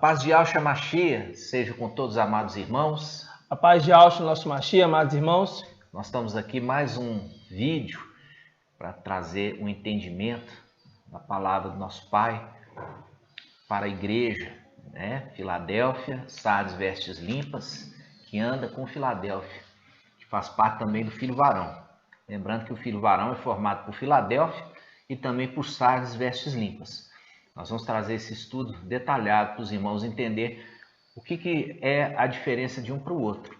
paz de Yahshua Mashiach seja com todos os amados irmãos. A paz de Yahshua, nosso Mashiach, amados irmãos. Nós estamos aqui mais um vídeo para trazer um entendimento da palavra do nosso Pai para a igreja, né? Filadélfia, Sardes, vestes limpas, que anda com Filadélfia, que faz parte também do filho varão. Lembrando que o filho varão é formado por Filadélfia e também por Sardes, vestes limpas. Nós vamos trazer esse estudo detalhado para os irmãos entender o que é a diferença de um para o outro.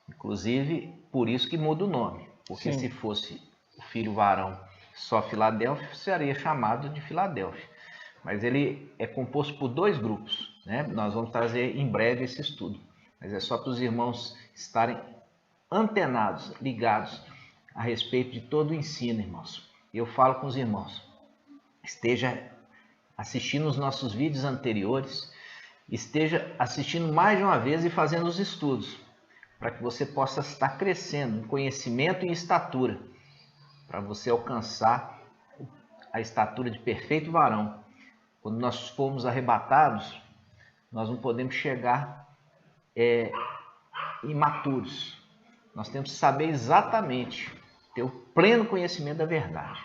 Inclusive, por isso que muda o nome. Porque se fosse o filho varão só Filadélfia, seria chamado de Filadélfia. Mas ele é composto por dois grupos, né? Nós vamos trazer em breve esse estudo. Mas é só para os irmãos estarem antenados, ligados a respeito de todo o ensino, irmãos. Eu falo com os irmãos, esteja assistindo os nossos vídeos anteriores, esteja assistindo mais de uma vez e fazendo os estudos, para que você possa estar crescendo em conhecimento e estatura, para você alcançar a estatura de perfeito varão. Quando nós formos arrebatados, nós não podemos chegar imaturos. Nós temos que saber exatamente, ter o pleno conhecimento da verdade.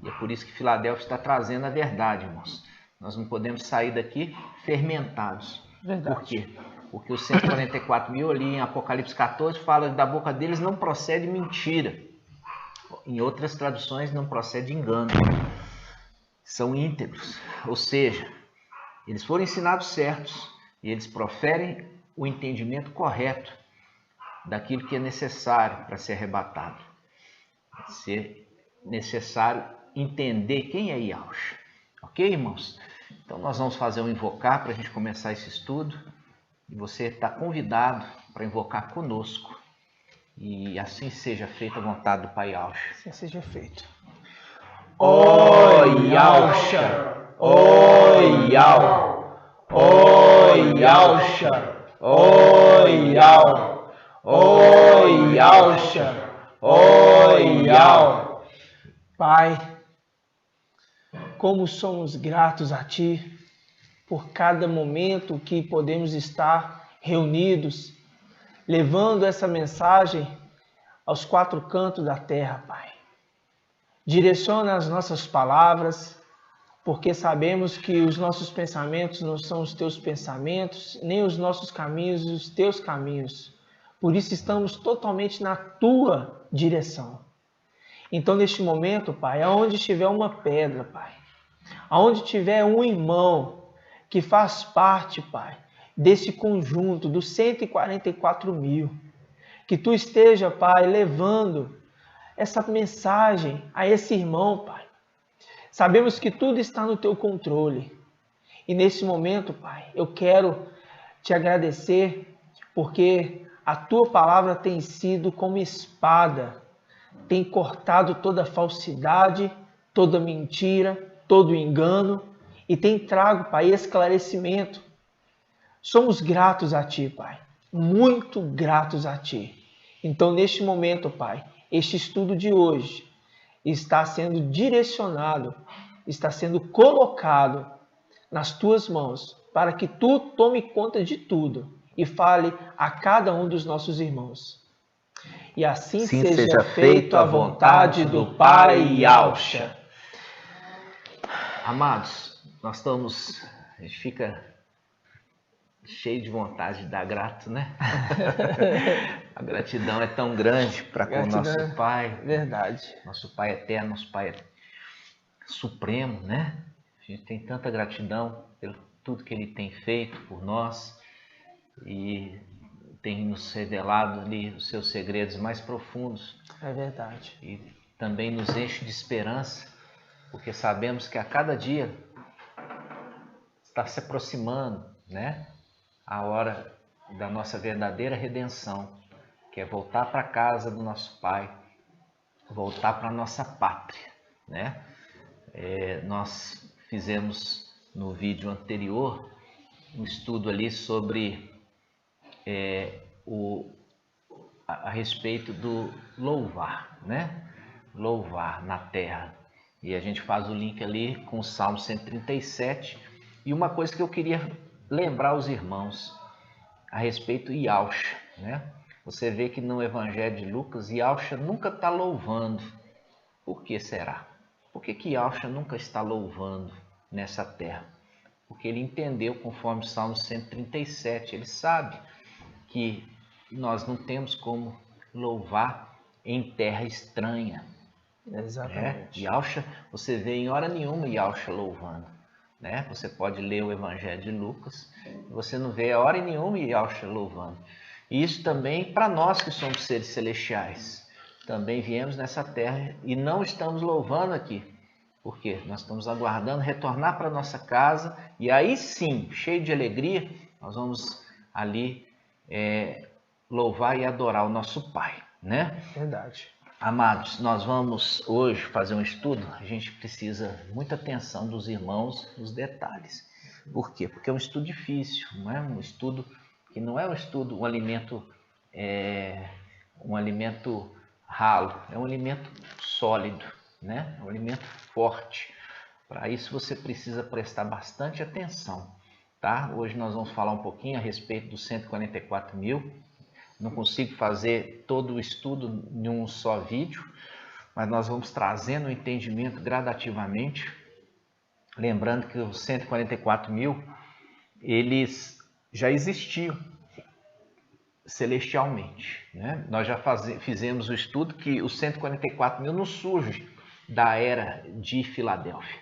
E é por isso que Filadélfia está trazendo a verdade, irmãos. Nós não podemos sair daqui fermentados. Verdade. Por quê? Porque os 144 mil ali em Apocalipse 14 fala que da boca deles não procede mentira. Em outras traduções não procede engano. São íntegros. Ou seja, eles foram ensinados certos e eles proferem o entendimento correto daquilo que é necessário para ser arrebatado. Ser necessário entender quem é Yahshua. Ok, irmãos? Então nós vamos fazer um invocar para a gente começar esse estudo. E você está convidado para invocar conosco. E assim seja feita a vontade do Pai Yahshua. Assim seja feito. Ó Yahshua, ó Yahshua, ó Yahshua, ó Yahshua, ó Yahshua, ó Yahshua. Pai, como somos gratos a Ti por cada momento que podemos estar reunidos, levando essa mensagem aos quatro cantos da terra, Pai. Direciona as nossas palavras, porque sabemos que os nossos pensamentos não são os Teus pensamentos, nem os nossos caminhos os Teus caminhos. Por isso estamos totalmente na Tua direção. Então, neste momento, Pai, aonde estiver uma pedra, Pai, aonde tiver um irmão que faz parte, Pai, desse conjunto dos 144 mil, que Tu esteja, Pai, levando essa mensagem a esse irmão, Pai. Sabemos que tudo está no Teu controle. E nesse momento, Pai, eu quero Te agradecer porque a Tua palavra tem sido como espada, tem cortado toda falsidade, toda mentira, todo engano e tem trago, Pai, esclarecimento. Somos gratos a Ti, Pai, muito gratos a Ti. Então, neste momento, Pai, este estudo de hoje está sendo direcionado, está sendo colocado nas Tuas mãos para que Tu tome conta de tudo e fale a cada um dos nossos irmãos. E assim seja feito a vontade do Pai Yahshua. Amados, a gente fica cheio de vontade de dar grato, né? A gratidão é tão grande para com o nosso Pai. Verdade. Nosso Pai eterno, nosso Pai supremo, né? A gente tem tanta gratidão pelo tudo que Ele tem feito por nós e tem nos revelado ali os seus segredos mais profundos. É verdade. E também nos enche de esperança, porque sabemos que a cada dia está se aproximando, né, a hora da nossa verdadeira redenção, que é voltar para a casa do nosso Pai, voltar para a nossa pátria, né? Nós fizemos no vídeo anterior um estudo ali sobre a respeito do louvar, né? Louvar na terra. E a gente faz o link ali com o Salmo 137. E uma coisa que eu queria lembrar os irmãos a respeito de Yahshua, né? Você vê que no Evangelho de Lucas, Yahshua nunca está louvando. Por que será? Por que Yahshua nunca está louvando nessa terra? Porque ele entendeu, conforme o Salmo 137, ele sabe que nós não temos como louvar em terra estranha. Exatamente. Yahshua, você vê em hora nenhuma Yahshua louvando. Né? Você pode ler o Evangelho de Lucas, você não vê a hora nenhuma Yahshua louvando. E isso também para nós que somos seres celestiais. Também viemos nessa terra e não estamos louvando aqui. Porque nós estamos aguardando retornar para nossa casa e aí sim, cheio de alegria, nós vamos ali louvar e adorar o nosso Pai, né? Verdade. Amados, nós vamos hoje fazer um estudo, a gente precisa muita atenção dos irmãos nos detalhes. Por quê? Porque é um estudo difícil, não é um estudo que não é um estudo, um alimento ralo, é um alimento sólido, né? É um alimento forte. Para isso você precisa prestar bastante atenção, tá? Hoje nós vamos falar um pouquinho a respeito dos 144 mil. Não consigo fazer todo o estudo em um só vídeo, mas nós vamos trazendo o entendimento gradativamente. Lembrando que os 144 mil, eles já existiam celestialmente, né? Nós já fizemos o estudo que os 144 mil não surge da era de Filadélfia,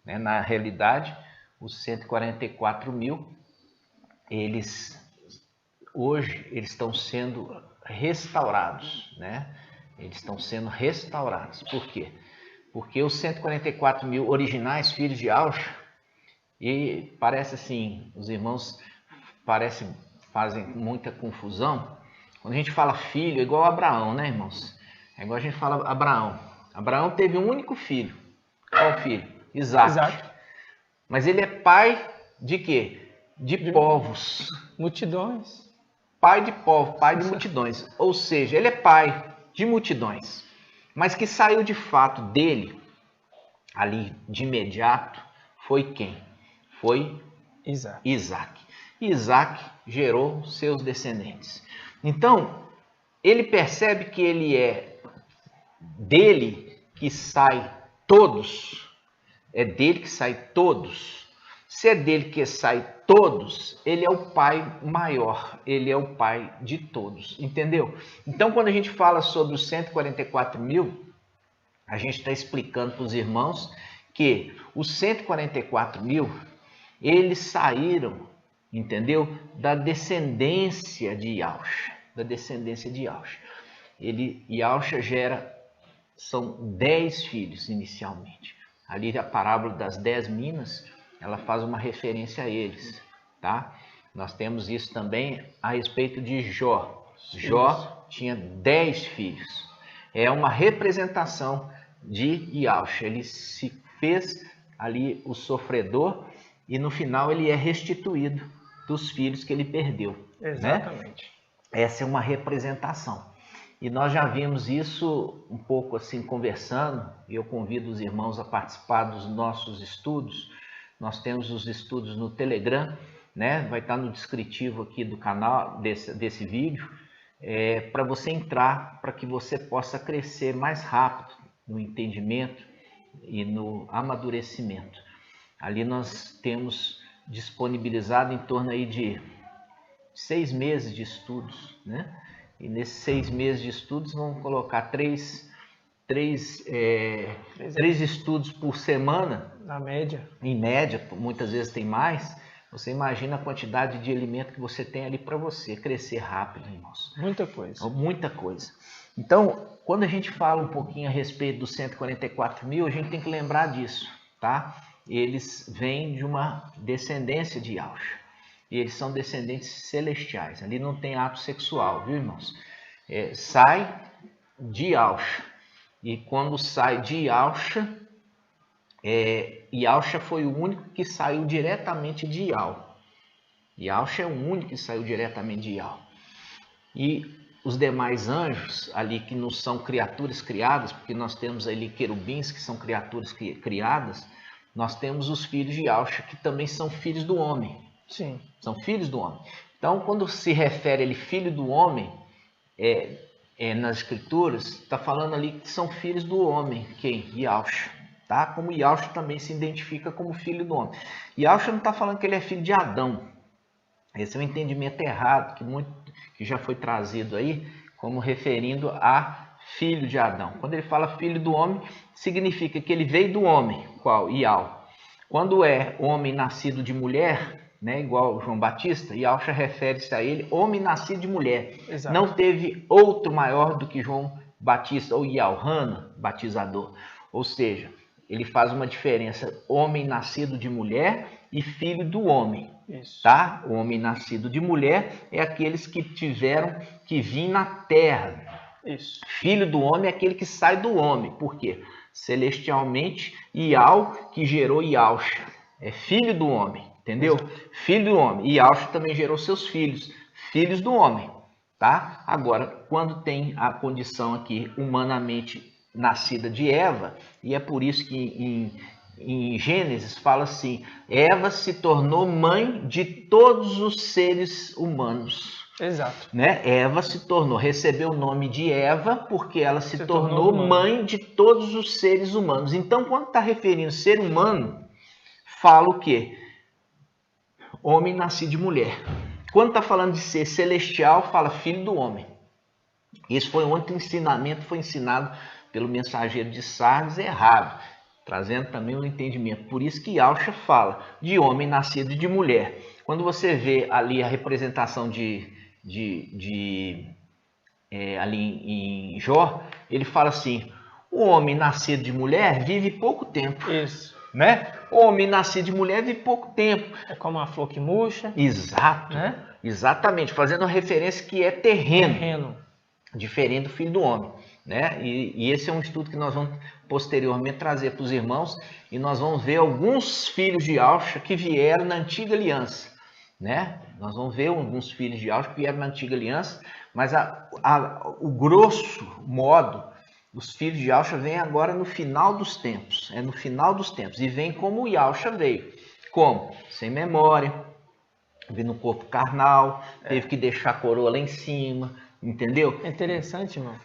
né? Na realidade, os 144 mil, hoje eles estão sendo restaurados, né? Eles estão sendo restaurados. Por quê? Porque os 144 mil originais, filhos de Yahshua, e parece assim, os irmãos fazem muita confusão. Quando a gente fala filho, é igual a Abraão, né, irmãos? É igual a gente fala Abraão. Abraão teve um único filho. Qual filho? Isaac. Mas ele é pai de quê? De povos. Multidões. Pai de povo, pai de multidões. Ou seja, ele é pai de multidões. Mas que saiu de fato dele, ali de imediato, foi quem? Foi Isaac. Isaac gerou seus descendentes. Então, ele percebe que ele é dele que sai todos. É dele que sai todos. Se é dele que sai todos, ele é o pai maior, ele é o pai de todos, entendeu? Então, quando a gente fala sobre os 144 mil, a gente está explicando para os irmãos que os 144 mil, eles saíram, entendeu? Da descendência de Yahshua, Yahshua são 10 filhos inicialmente. Ali a parábola das 10 minas, ela faz uma referência a eles, tá? Nós temos isso também a respeito de Jó. Jó tinha 10 filhos. É uma representação de Yahshua. Ele se fez ali o sofredor e no final ele é restituído dos filhos que ele perdeu. Exatamente. Né? Essa é uma representação. E nós já vimos isso um pouco assim conversando, e eu convido os irmãos a participar dos nossos estudos. Nós temos os estudos no Telegram, né? Vai estar no descritivo aqui do canal, desse vídeo, para você entrar, para que você possa crescer mais rápido no entendimento e no amadurecimento. Ali nós temos disponibilizado em torno aí de 6 meses de estudos, né? E nesses 6 meses de estudos vamos colocar três estudos por semana. Na média. Em média, muitas vezes tem mais. Você imagina a quantidade de alimento que você tem ali para você crescer rápido, irmãos. Muita coisa. Muita coisa. Então, quando a gente fala um pouquinho a respeito dos 144 mil, a gente tem que lembrar disso, tá? Eles vêm de uma descendência de Yahshua. E eles são descendentes celestiais. Ali não tem ato sexual, viu, irmãos? Sai de Yahshua. E quando sai de Yahshua, Yahshua foi o único que saiu diretamente de Yah. Yahshua é o único que saiu diretamente de Yah. E os demais anjos, ali que não são criaturas criadas, porque nós temos ali querubins que são criaturas criadas, nós temos os filhos de Yahshua, que também são filhos do homem. Sim. São filhos do homem. Então, quando se refere ele filho do homem, nas escrituras, está falando ali que são filhos do homem. Quem? Yahshua. Tá? Como Yahshua também se identifica como filho do homem. Yahshua não está falando que ele é filho de Adão. Esse é um entendimento errado que já foi trazido aí como referindo a filho de Adão. Quando ele fala filho do homem, significa que ele veio do homem. Qual? Ial. Quando é homem nascido de mulher, né, igual João Batista, Yahshua refere-se a ele, homem nascido de mulher. Exato. Não teve outro maior do que João Batista ou Yaohana, batizador. Ou seja, ele faz uma diferença, homem nascido de mulher e filho do homem. Isso. Tá? O homem nascido de mulher é aqueles que tiveram que vir na terra. Isso. Filho do homem é aquele que sai do homem. Por quê? Celestialmente, Ial, que gerou Yahshua. É filho do homem, entendeu? Exato. Filho do homem. E Yahshua também gerou seus filhos, filhos do homem. Tá? Agora, quando tem a condição aqui humanamente nascida de Eva, e é por isso que em Gênesis fala assim, Eva se tornou mãe de todos os seres humanos. Exato. Né? Eva recebeu o nome de Eva porque ela se tornou mãe de todos os seres humanos. Então, quando está referindo ser humano, fala o quê? Homem nascido de mulher. Quando está falando de ser celestial, fala filho do homem. Esse foi outro ensinamento, foi ensinado pelo mensageiro de Sardes errado, trazendo também um entendimento. Por isso que Yahshua fala de homem nascido de mulher. Quando você vê ali a representação ali em Jó, ele fala assim, o homem nascido de mulher vive pouco tempo. Isso. Né? O homem nascido de mulher vive pouco tempo. É como a flor que murcha. Exato. Né? Exatamente, fazendo uma referência que é terreno. Diferente do filho do homem. Né? E esse é um estudo que nós vamos posteriormente trazer para os irmãos e nós vamos ver alguns filhos de Yahshua que vieram na antiga aliança. Né? Nós vamos ver alguns filhos de Yahshua que vieram na antiga aliança, mas o grosso modo, os filhos de Yahshua vêm agora no final dos tempos. É no final dos tempos. E vem como o Yahshua veio. Como? Sem memória, veio no corpo carnal, teve que deixar a coroa lá em cima, entendeu? É interessante, irmão.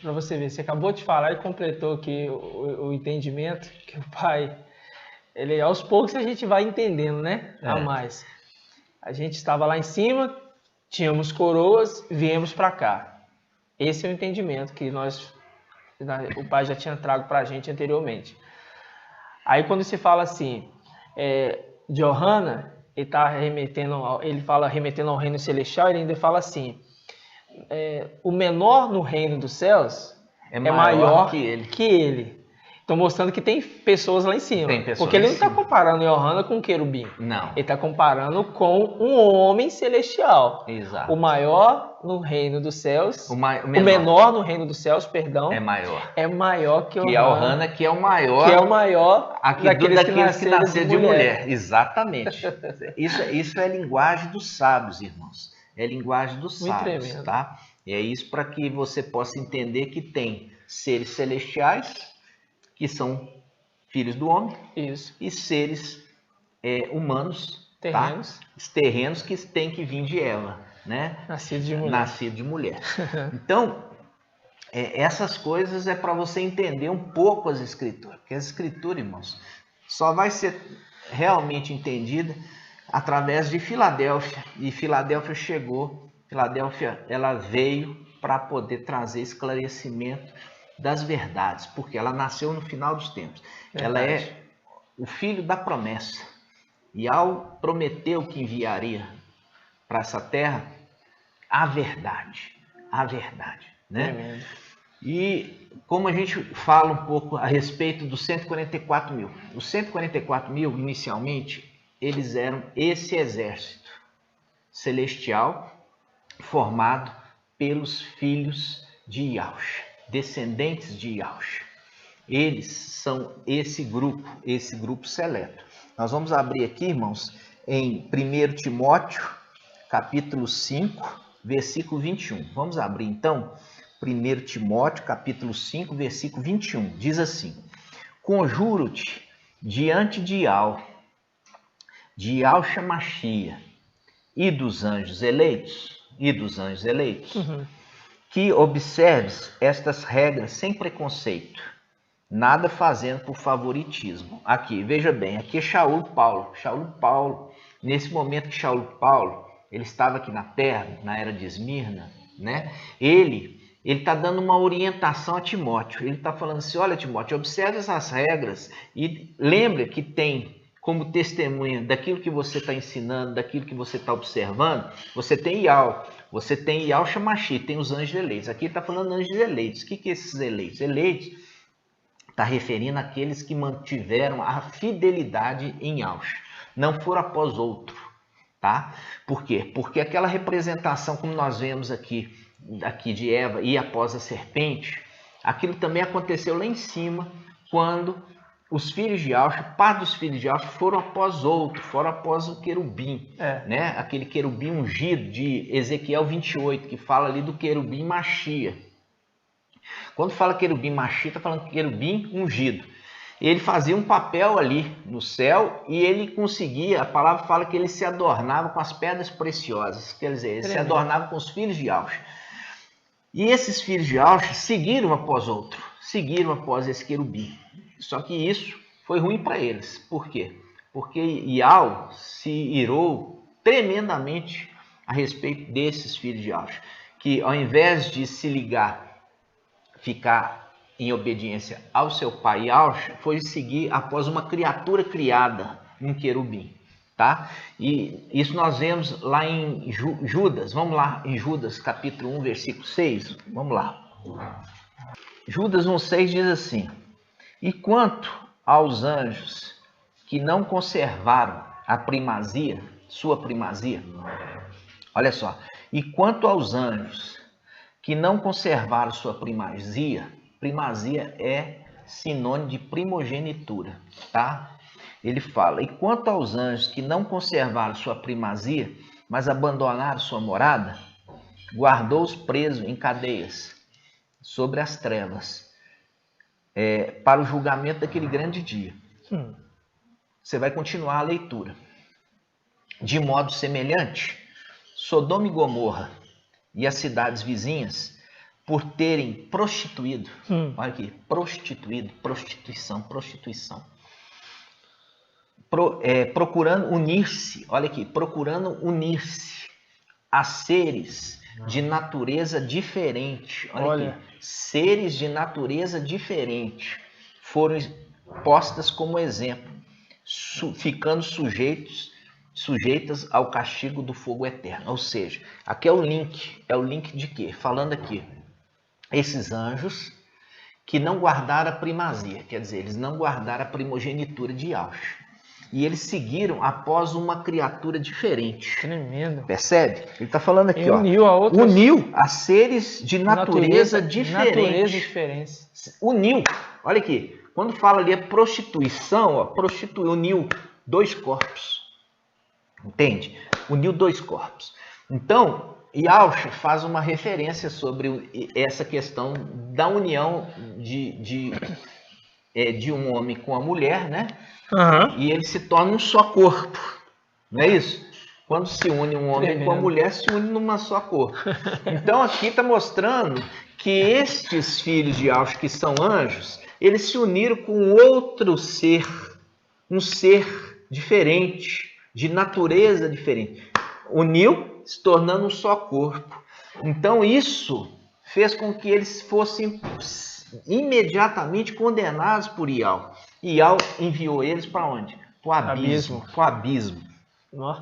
Para você ver, você acabou de falar e completou aqui o entendimento que o pai, ele aos poucos a gente vai entendendo, né? A mais. A gente estava lá em cima, tínhamos coroas, viemos para cá. Esse é o entendimento que o pai já tinha trago para a gente anteriormente. Aí quando se fala assim, de Johanna, ele fala remetendo ao reino celestial, ele ainda fala assim, o menor no reino dos céus é maior que ele. Então mostrando que tem pessoas lá em cima. Porque ele não está comparando Johanna com o querubim. Não. Ele está comparando com um homem celestial. Exato. O maior no reino dos céus. O menor no reino dos céus, perdão. É maior. É maior que Johanna, que é o maior. Que é o maior daqueles que nasceram de mulher. Exatamente. Isso é linguagem dos sábios, irmãos. É linguagem dos sábios, tremendo. Tá? E é isso para que você possa entender que tem seres celestiais, que são filhos do homem, isso. E seres humanos, terrenos. Tá? Os terrenos que têm que vir de Eva, né? Nascido de mulher. Então, essas coisas é para você entender um pouco as escrituras, porque as escrituras, irmãos, só vai ser realmente entendida através de Filadélfia, e Filadélfia ela veio para poder trazer esclarecimento das verdades, porque ela nasceu no final dos tempos. Verdade. Ela é o filho da promessa. E ao prometeu que enviaria para essa terra a verdade, né? E como a gente fala um pouco a respeito dos 144 mil. Os 144 mil, inicialmente, eles eram esse exército celestial formado pelos filhos de Yahshua, descendentes de Yahshua. Eles são esse grupo seleto. Nós vamos abrir aqui, irmãos, em 1 Timóteo, capítulo 5, versículo 21. Vamos abrir, então, 1 Timóteo, capítulo 5, versículo 21. Diz assim: Conjuro-te diante de Al, de Yahshua Mashiach e dos anjos eleitos, que observes estas regras sem preconceito, nada fazendo por favoritismo. Aqui, veja bem, aqui é Shaul Paulo, nesse momento que Shaul Paulo, ele estava aqui na terra, na era de Esmirna, né? Ele está dando uma orientação a Timóteo. Ele está falando assim, olha Timóteo, observe essas regras e lembre que tem como testemunha daquilo que você está ensinando, daquilo que você está observando, você tem você tem Yahshua Mashiach, tem os anjos eleitos. Aqui ele está falando anjos eleitos. O que é esses eleitos? Eleitos está referindo àqueles que mantiveram a fidelidade em Yahshua, não foram após outro, tá? Por quê? Porque aquela representação, como nós vemos aqui de Eva e após a serpente, aquilo também aconteceu lá em cima, quando os filhos de Yahshua, parte dos filhos de Yahshua, foram após outro, foram após o querubim, né? Aquele querubim ungido de Ezequiel 28, que fala ali do querubim Mashiach. Quando fala querubim Mashiach, está falando querubim ungido. Ele fazia um papel ali no céu e ele conseguia, a palavra fala que ele se adornava com as pedras preciosas, quer dizer, ele se adornava com os filhos de Yahshua. E esses filhos de Yahshua seguiram após esse querubim. Só que isso foi ruim para eles. Por quê? Porque Yahweh se irou tremendamente a respeito desses filhos de Yahshua, que ao invés de se ligar, ficar em obediência ao seu pai Yahshua, foi seguir após uma criatura criada, um querubim. Tá? E isso nós vemos lá em Judas. Vamos lá em Judas capítulo 1, versículo 6. Vamos lá. Judas 1,6 diz assim: e quanto aos anjos que não conservaram a primazia, sua primazia, olha só, e quanto aos anjos que não conservaram sua primazia, primazia é sinônimo de primogenitura, tá? Ele fala, e quanto aos anjos que não conservaram sua primazia, mas abandonaram sua morada, guardou-os presos em cadeias, sobre as trevas, para o julgamento daquele grande dia. Você vai continuar a leitura. De modo semelhante, Sodoma e Gomorra e as cidades vizinhas, por terem prostituído, olha aqui, prostituição, procurando unir-se, olha aqui, procurando unir-se a seres de natureza diferente, olha aqui, seres de natureza diferente foram postas como exemplo, ficando sujeitas ao castigo do fogo eterno. Ou seja, aqui é o link de quê? Falando aqui, esses anjos que não guardaram a primazia, quer dizer, eles não guardaram a primogenitura de Yahshua. E eles seguiram após uma criatura diferente. Tremendo. Percebe? Ele está falando aqui, uniu a seres de natureza diferente. Uniu. Olha aqui. Quando fala ali a prostituição, uniu dois corpos. Entende? Uniu dois corpos. Então, Yahshua faz uma referência sobre essa questão da união de um homem com a mulher, né? E ele se torna um só corpo, não é isso? Quando se une um homem com a mulher, se une numa só corpo. Então aqui está mostrando que estes filhos de Yahshua, que são anjos, eles se uniram com outro ser, um ser diferente, de natureza diferente. Uniu, se tornando um só corpo. Então isso fez com que eles fossem imediatamente condenados por Yahweh. E Yahweh enviou eles para onde? Para o abismo.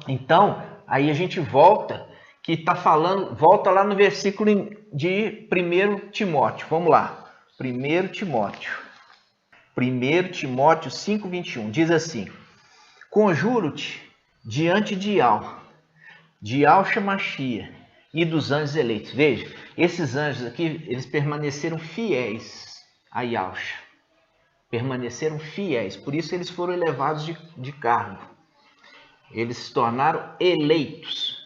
Então, aí a gente volta, que está falando, volta lá no versículo de 1 Timóteo. Vamos lá. 1 Timóteo 5:21. Diz assim: conjuro-te diante de Yahshua Mashiach e dos anjos eleitos. Veja, esses anjos aqui, eles permaneceram fiéis a Yahshua. Permaneceram fiéis, por isso eles foram elevados de cargo. Eles se tornaram eleitos,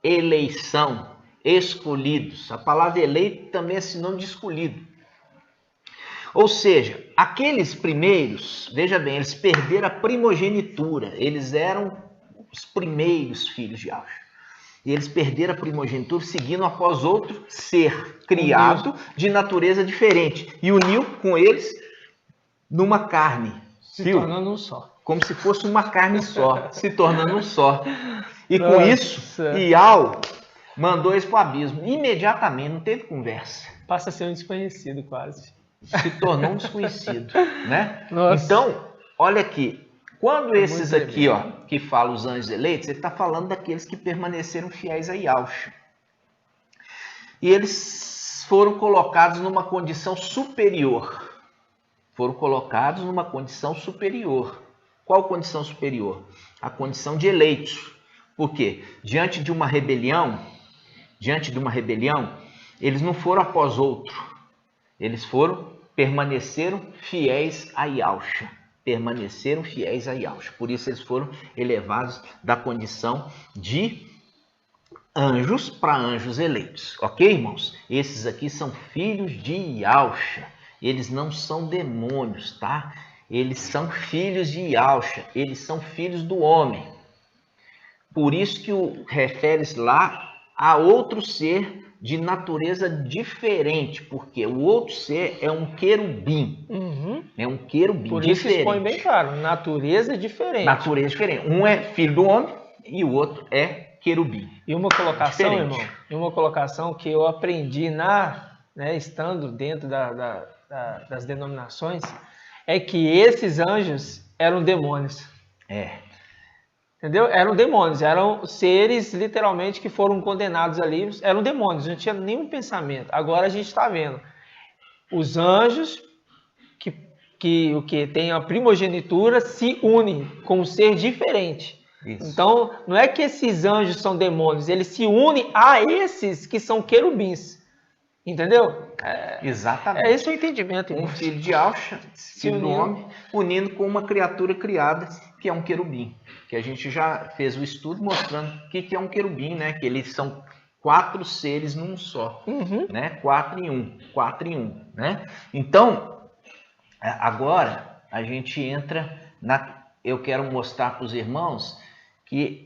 eleição, escolhidos. A palavra eleito também é sinônimo de escolhido. Ou seja, aqueles primeiros, veja bem, eles perderam a primogenitura, eles eram os primeiros filhos de Yahshua. E eles perderam a primogenitura seguindo após outro ser criado de natureza diferente. E uniu com eles numa carne. Se tornando um só. Como se fosse uma carne só, se tornando um só. E Nossa. com isso, Ial mandou eles para o abismo. Imediatamente, não teve conversa. Passa a ser um desconhecido quase. Se tornou um desconhecido, né? Nossa. Então, olha aqui. Quando esses aqui, ó, que falam os anjos eleitos, ele está falando daqueles que permaneceram fiéis a Yahshua. E eles foram colocados numa condição superior. Foram colocados numa condição superior. Qual condição superior? A condição de eleitos. Por quê? Diante de uma rebelião, eles não foram após outro. Eles permaneceram fiéis a Yahshua. Permaneceram fiéis a Yahshua. Por isso eles foram elevados da condição de anjos para anjos eleitos. Ok, irmãos? Esses aqui são filhos de Yahshua. Eles não são demônios, tá? Eles são filhos de Yahshua. Eles são filhos do homem. Por isso que refere-se lá a outro ser de natureza diferente, porque o outro ser é um querubim. É um querubim Por diferente. isso expõe bem claro, natureza diferente. Natureza diferente. Um é filho do homem e o outro é querubim. E uma colocação, diferente. irmão, e uma colocação que eu aprendi estando dentro das denominações, é que esses anjos eram demônios. Entendeu? Eram demônios, eram seres literalmente que foram condenados ali, eram demônios, não tinha nenhum pensamento. Agora a gente está vendo os anjos que têm a primogenitura se unem com um ser diferente. Isso. Então, não é que esses anjos são demônios, eles se unem a esses que são querubins. Entendeu? Exatamente. É esse o entendimento. Um filho de Yahshua, filho do homem, unindo com uma criatura criada que é um querubim. Que a gente já fez o estudo mostrando o que é um querubim, né? Que eles são 4 seres num só, né? 4 em 1, né? Então, agora a gente entra eu quero mostrar para os irmãos que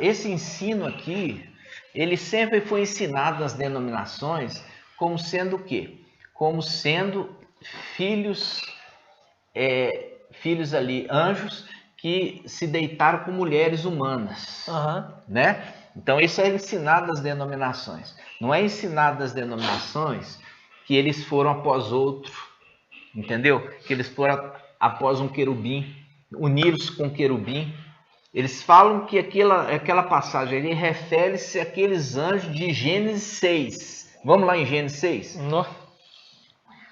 esse ensino aqui, ele sempre foi ensinado nas denominações como sendo o quê? Como sendo filhos ali, anjos que se deitaram com mulheres humanas, né? Então isso é ensinado nas denominações. Não é ensinado nas denominações que eles foram após outro, entendeu? Que eles foram após um querubim, uniram-se com um querubim. Eles falam que aquela passagem ali refere-se àqueles anjos de Gênesis 6. Vamos lá em Gênesis 6? Não.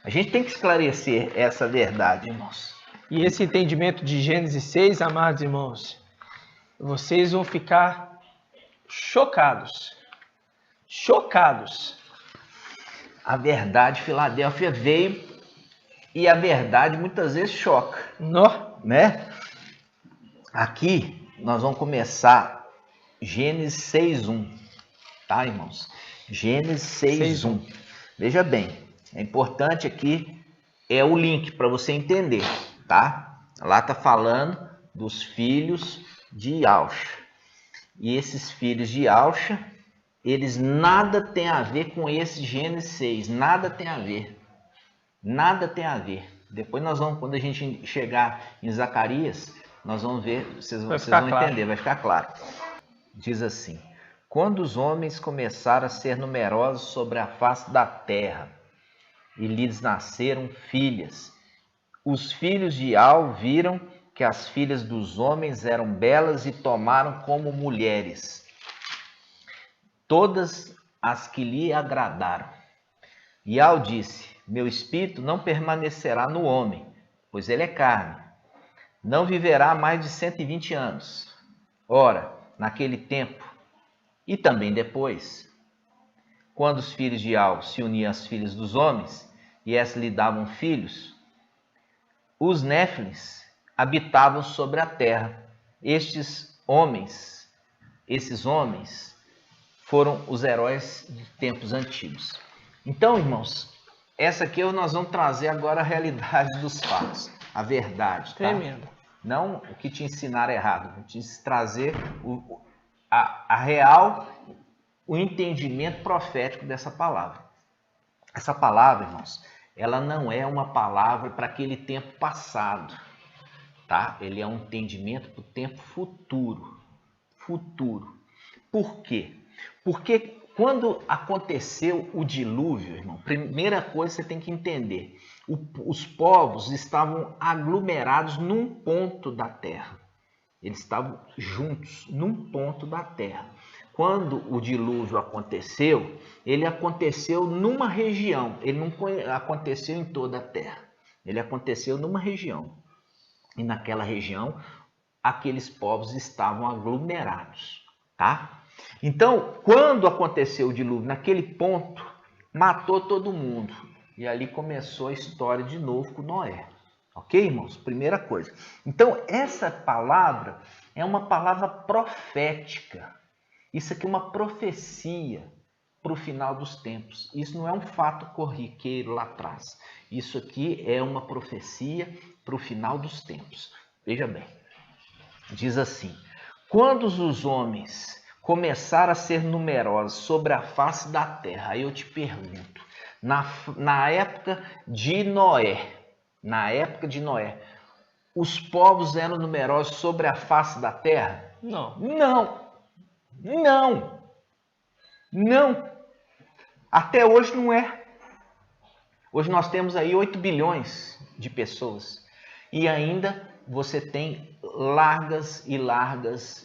A gente tem que esclarecer essa verdade, irmãos. E esse entendimento de Gênesis 6, amados irmãos, vocês vão ficar chocados. Chocados. A verdade, Filadélfia veio e a verdade muitas vezes choca. Não. Né? Aqui nós vamos começar Gênesis 6:1, tá, irmãos? Gênesis 6:1. Veja bem, é importante aqui o link para você entender, tá? Lá tá falando dos filhos de Yahshua. E esses filhos de Yahshua, eles nada tem a ver com esse Gênesis 6, nada tem a ver. Nada tem a ver. Depois nós vamos, quando a gente chegar em Zacarias, nós vamos ver, vocês vão entender, vai ficar claro. Diz assim: quando os homens começaram a ser numerosos sobre a face da terra, e lhes nasceram filhas, os filhos de Ial viram que as filhas dos homens eram belas e tomaram como mulheres todas as que lhe agradaram. Ial disse: meu espírito não permanecerá no homem, pois ele é carne. Não viverá mais de 120 anos. Ora, naquele tempo, e também depois, quando os filhos de Ial se uniam às filhas dos homens, e essas lhe davam filhos, os Néfilins habitavam sobre a terra. Esses homens foram os heróis de tempos antigos. Então, irmãos, essa aqui nós vamos trazer agora a realidade dos fatos, a verdade. Tá? Tremendo. Não o que te ensinaram errado, vou te trazer a real, o entendimento profético dessa palavra. Essa palavra, irmãos, ela não é uma palavra para aquele tempo passado, tá? Ele é um entendimento para o tempo futuro. Futuro. Por quê? Porque quando aconteceu o dilúvio, irmão, primeira coisa você tem que entender, os povos estavam aglomerados num ponto da terra. Eles estavam juntos num ponto da terra. Quando o dilúvio aconteceu, ele aconteceu numa região, ele não aconteceu em toda a terra. Ele aconteceu numa região. E naquela região, aqueles povos estavam aglomerados, tá? Então, quando aconteceu o dilúvio naquele ponto, matou todo mundo. E ali começou a história de novo com Noé. Ok, irmãos? Primeira coisa. Então, essa palavra é uma palavra profética. Isso aqui é uma profecia para o final dos tempos. Isso não é um fato corriqueiro lá atrás. Isso aqui é uma profecia para o final dos tempos. Veja bem. Diz assim: quando os homens começaram a ser numerosos sobre a face da terra, aí eu te pergunto, na época de Noé, os povos eram numerosos sobre a face da terra? Não. Não. Até hoje não é. Hoje nós temos aí 8 bilhões de pessoas e ainda você tem largas e largas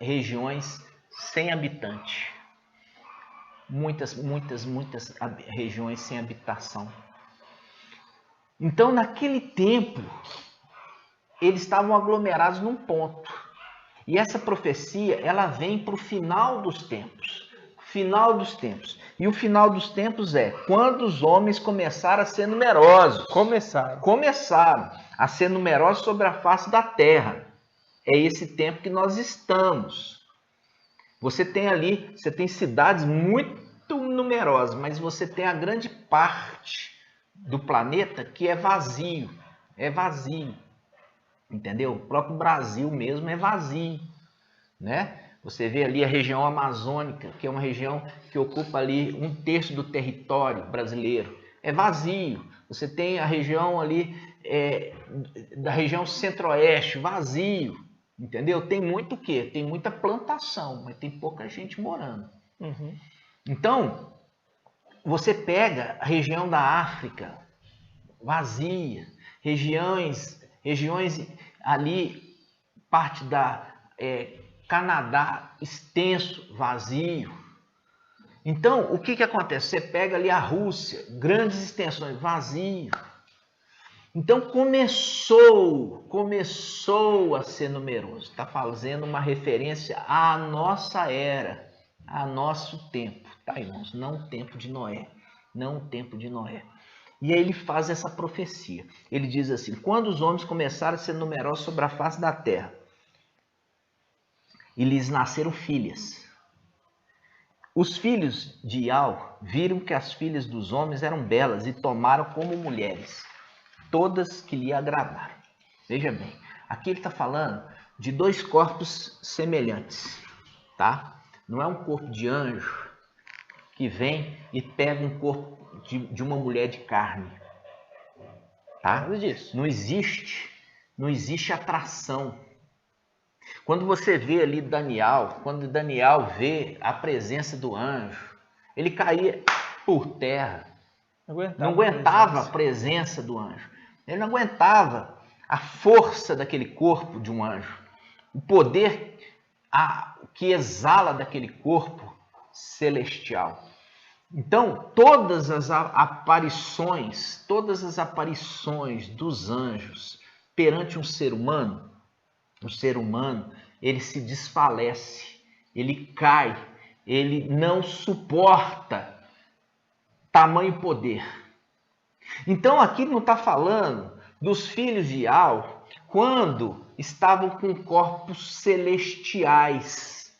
regiões sem habitante. Muitas regiões sem habitação. Então, naquele tempo, eles estavam aglomerados num ponto. E essa profecia, ela vem para o final dos tempos. Final dos tempos. E o final dos tempos é quando os homens começaram a ser numerosos. Começaram a ser numerosos sobre a face da terra. É esse tempo que nós estamos. Você tem cidades muito numerosas, mas você tem a grande parte do planeta que é vazio. É vazio. Entendeu? O próprio Brasil mesmo é vazio, né? Você vê ali a região amazônica, que é uma região que ocupa ali 1/3 do território brasileiro. É vazio. Você tem a região ali da região centro-oeste, vazio. Entendeu? Tem muito o quê? Tem muita plantação, mas tem pouca gente morando. Uhum. Então, você pega a região da África, vazia. Regiões ali, parte da Canadá, extenso, vazio. Então, o que acontece? Você pega ali a Rússia, grandes extensões, vazio. Então, começou a ser numeroso. Está fazendo uma referência à nossa era, a nosso tempo. Tá, irmãos? Não o tempo de Noé. Não o tempo de Noé. E aí ele faz essa profecia. Ele diz assim: quando os homens começaram a ser numerosos sobre a face da terra, e lhes nasceram filhas. Os filhos de Ial viram que as filhas dos homens eram belas e tomaram como mulheres, todas que lhe agradaram. Veja bem, aqui ele está falando de 2 corpos semelhantes, tá? Não é um corpo de anjo que vem e pega um corpo de uma mulher de carne, tá? Nada disso. Não existe atração. Quando você vê ali Daniel, quando Daniel vê a presença do anjo, ele caía por terra. Não aguentava a presença do anjo. Ele não aguentava a força daquele corpo de um anjo. O poder que exala daquele corpo celestial. Então, todas as aparições dos anjos perante um ser humano, o ser humano, ele se desfalece, ele cai, ele não suporta tamanho poder. Então aqui não está falando dos filhos de Ial quando estavam com corpos celestiais.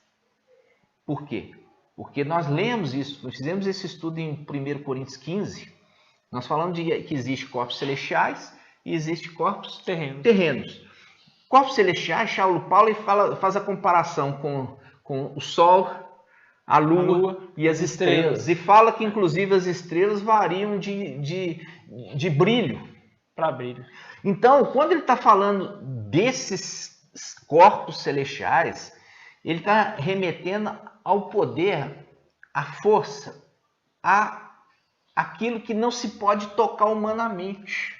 Por quê? Porque nós lemos isso, nós fizemos esse estudo em 1 Coríntios 15, nós falamos de que existe corpos celestiais e existe corpos terrenos. corpos celestiais, Paulo faz a comparação com o Sol, a Lua e as estrelas. E fala que, inclusive, as estrelas variam de brilho. Para brilho. Então, quando ele está falando desses corpos celestiais, ele está remetendo ao poder, à força, aquilo que não se pode tocar humanamente.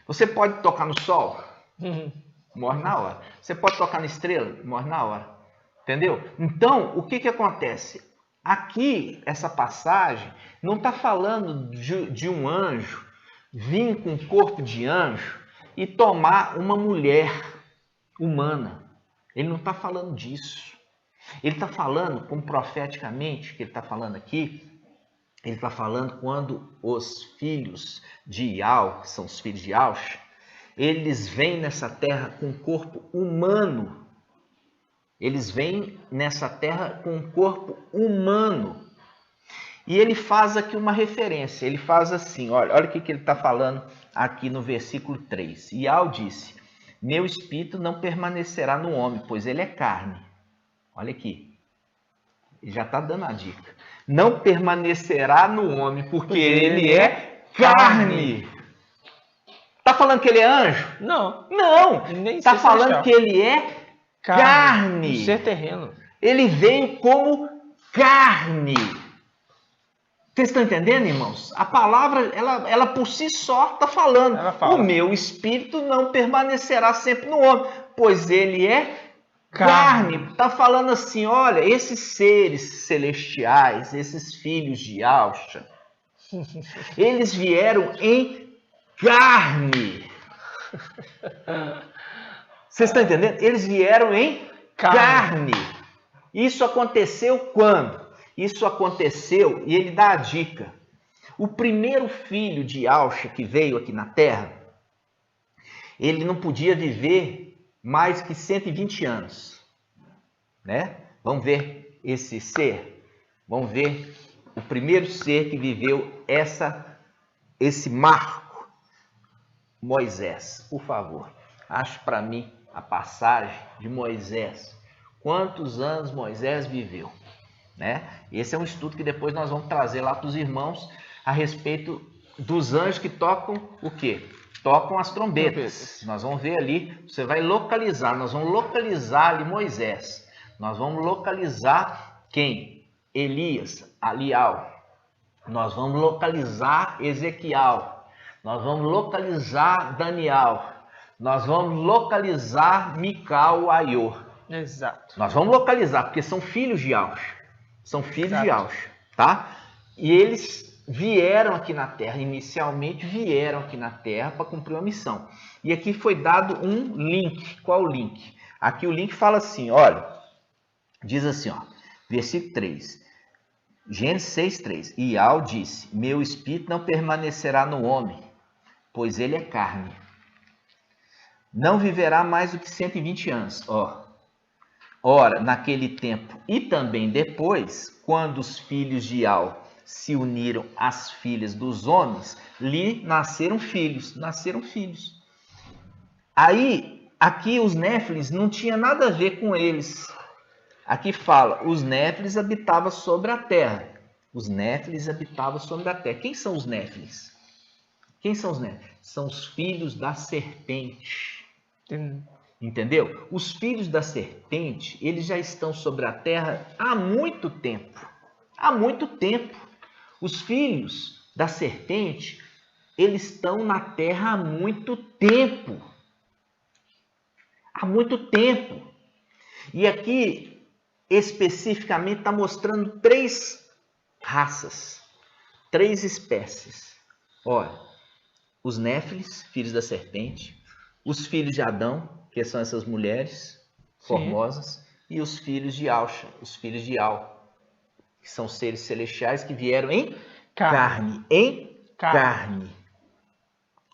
Você pode tocar no Sol? Morre na hora. Você pode tocar na estrela? Morre na hora. Entendeu? Então, o que acontece? Aqui, essa passagem não está falando de um anjo vir com o corpo de anjo e tomar uma mulher humana. Ele não está falando disso. Ele está falando, como profeticamente, que ele está falando aqui, ele está falando quando os filhos de Ial, que são os filhos de Aush, eles vêm nessa terra com um corpo humano. Eles vêm nessa terra com um corpo humano. E ele faz aqui uma referência. Ele faz assim, olha o que ele está falando aqui no versículo 3. Ial disse, meu espírito não permanecerá no homem, pois ele é carne. Olha aqui. Ele já está dando a dica. Não permanecerá no homem, porque ele é carne. Está falando que ele é anjo? Não. Não. Está falando que ele é carne. Um ser terreno. Ele veio como carne. Vocês estão entendendo, irmãos? A palavra, ela por si só está falando. O meu espírito não permanecerá sempre no homem, pois ele é carne. Está falando assim, olha, esses seres celestiais, esses filhos de Ausha, eles vieram em carne. Vocês estão entendendo? Eles vieram em carne. Isso aconteceu quando? Isso aconteceu, e ele dá a dica. O primeiro filho de Ausha que veio aqui na Terra, ele não podia viver mais que 120 anos. Né? Vamos ver esse ser? Vamos ver o primeiro ser que viveu esse marco. Moisés, por favor. Ache para mim a passagem de Moisés. Quantos anos Moisés viveu? Né? Esse é um estudo que depois nós vamos trazer lá para os irmãos a respeito dos anjos que tocam o quê? Tocam as trombetas. Nós vamos ver ali, você vai localizar, nós vamos localizar ali Moisés. Nós vamos localizar quem? Elias, Alial. Nós vamos localizar Ezequiel. Nós vamos localizar Daniel. Nós vamos localizar Mical, Aior. Exato. Nós vamos localizar, porque são filhos de Aush. São filhos de Aush, tá? E eles vieram aqui na Terra, inicialmente vieram aqui na Terra para cumprir uma missão. E aqui foi dado um link. Qual o link? Aqui o link fala assim, olha, diz assim, ó, versículo 3. Gênesis 6:3. Ial disse, meu espírito não permanecerá no homem, pois ele é carne. Não viverá mais do que 120 anos, ó. Ora, naquele tempo e também depois, quando os filhos de Ial se uniram às filhas dos homens, lhe nasceram filhos. Aí, aqui os Néfilis não tinha nada a ver com eles. Aqui fala, os Néfilis habitavam sobre a terra. Os Néfilis habitavam sobre a terra. Quem são os Néfilis? Quem são os Néfilis? São os filhos da serpente. Entendeu? Os filhos da serpente, eles já estão sobre a terra há muito tempo. Há muito tempo. Os filhos da serpente, eles estão na terra há muito tempo. Há muito tempo. E aqui, especificamente, está mostrando 3 raças, 3 espécies. Olha, os Néfilis, filhos da serpente, os filhos de Adão, que são essas mulheres formosas, e os filhos de Ausha, os filhos de Ial, que são seres celestiais que vieram em carne. Carne.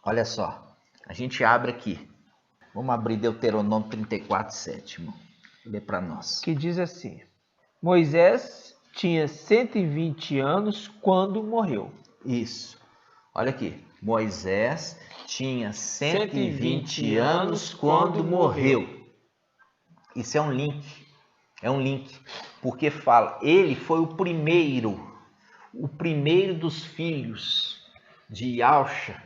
Olha só, a gente abre aqui. Vamos abrir Deuteronômio 34:7, irmão. Lê para nós. Que diz assim, Moisés tinha 120 anos quando morreu. Isso. Olha aqui, Moisés tinha 120 anos quando morreu. Isso é um link, porque fala, ele foi o primeiro dos filhos de Yauxa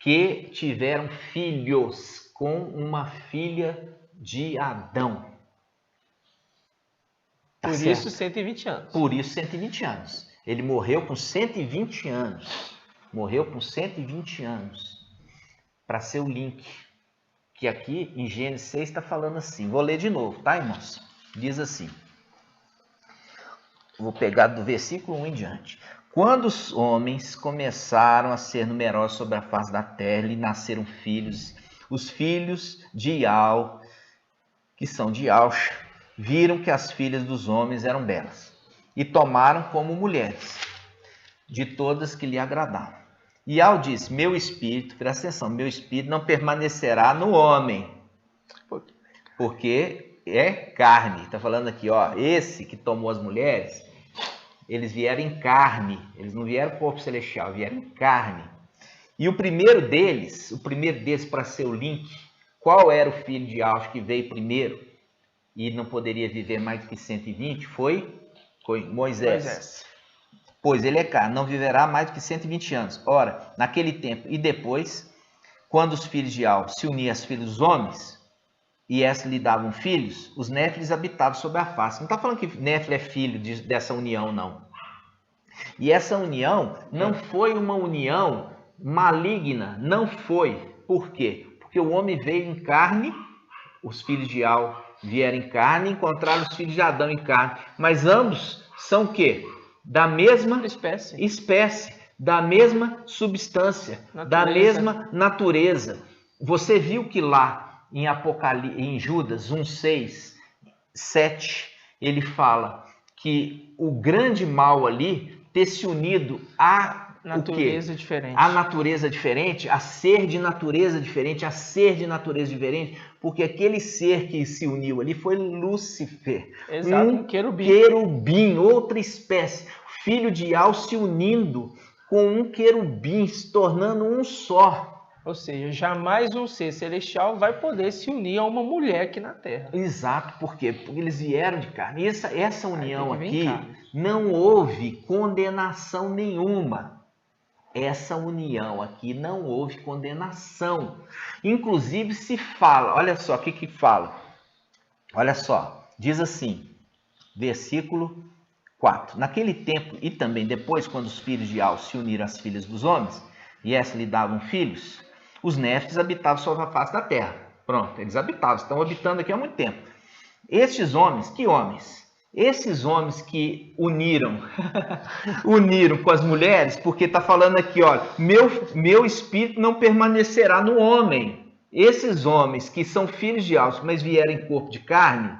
que tiveram filhos com uma filha de Adão. Tá Por certo? isso 120 anos. Por isso 120 anos. Ele morreu com 120 anos. Morreu com 120 anos. Para ser o link. Que aqui em Gênesis 6 está falando assim. Vou ler de novo, tá, irmãos? Diz assim. Vou pegar do versículo 1 em diante. Quando os homens começaram a ser numerosos sobre a face da terra, lhe nasceram filhos. Os filhos de Ial, que são de Yauxa, viram que as filhas dos homens eram belas e tomaram como mulheres de todas que lhe agradavam. Ial disse, meu espírito, presta atenção, meu espírito não permanecerá no homem, porque é carne. Está falando aqui, ó, esse que tomou as mulheres, eles vieram em carne, eles não vieram corpo celestial, vieram em carne. E o primeiro deles para ser o link, qual era o filho de Yauxa que veio primeiro e não poderia viver mais do que 120? Foi Moisés. Pois ele é carne, não viverá mais do que 120 anos. Ora, naquele tempo e depois, quando os filhos de Yauxa se uniam às filhas dos homens, e essas lhe davam filhos, os néfiles habitavam sobre a face. Não está falando que Néfile é filho dessa união, não. E essa união não foi uma união maligna, não foi. Por quê? Porque o homem veio em carne, os filhos de Yauxa vieram em carne e encontraram os filhos de Adão em carne. Mas ambos são o quê? Da mesma espécie, da mesma substância, da mesma natureza. Você viu que lá em Judas 1, 6, 7, ele fala que o grande mal ali ter se unido a natureza diferente. A natureza diferente, a ser de natureza diferente, porque aquele ser que se uniu ali foi Lúcifer. Exato, um querubim, outra espécie. Filho de Ial se unindo com um querubim, se tornando um só. Ou seja, jamais um ser celestial vai poder se unir a uma mulher aqui na Terra. Exato, por quê? Porque eles vieram de carne. E essa união aqui não houve condenação nenhuma. Essa união aqui não houve condenação. Inclusive se fala, olha só o que fala. Olha só, diz assim, versículo 4. Naquele tempo e também depois, quando os filhos de Ial se uniram às filhas dos homens, e essas lhe davam filhos, os néfiles habitavam sobre a face da terra. Pronto, eles habitavam, estão habitando aqui há muito tempo. Estes homens, que homens? Esses homens que uniram com as mulheres, porque está falando aqui, olha, meu espírito não permanecerá no homem. Esses homens que são filhos de Ial, mas vieram em corpo de carne,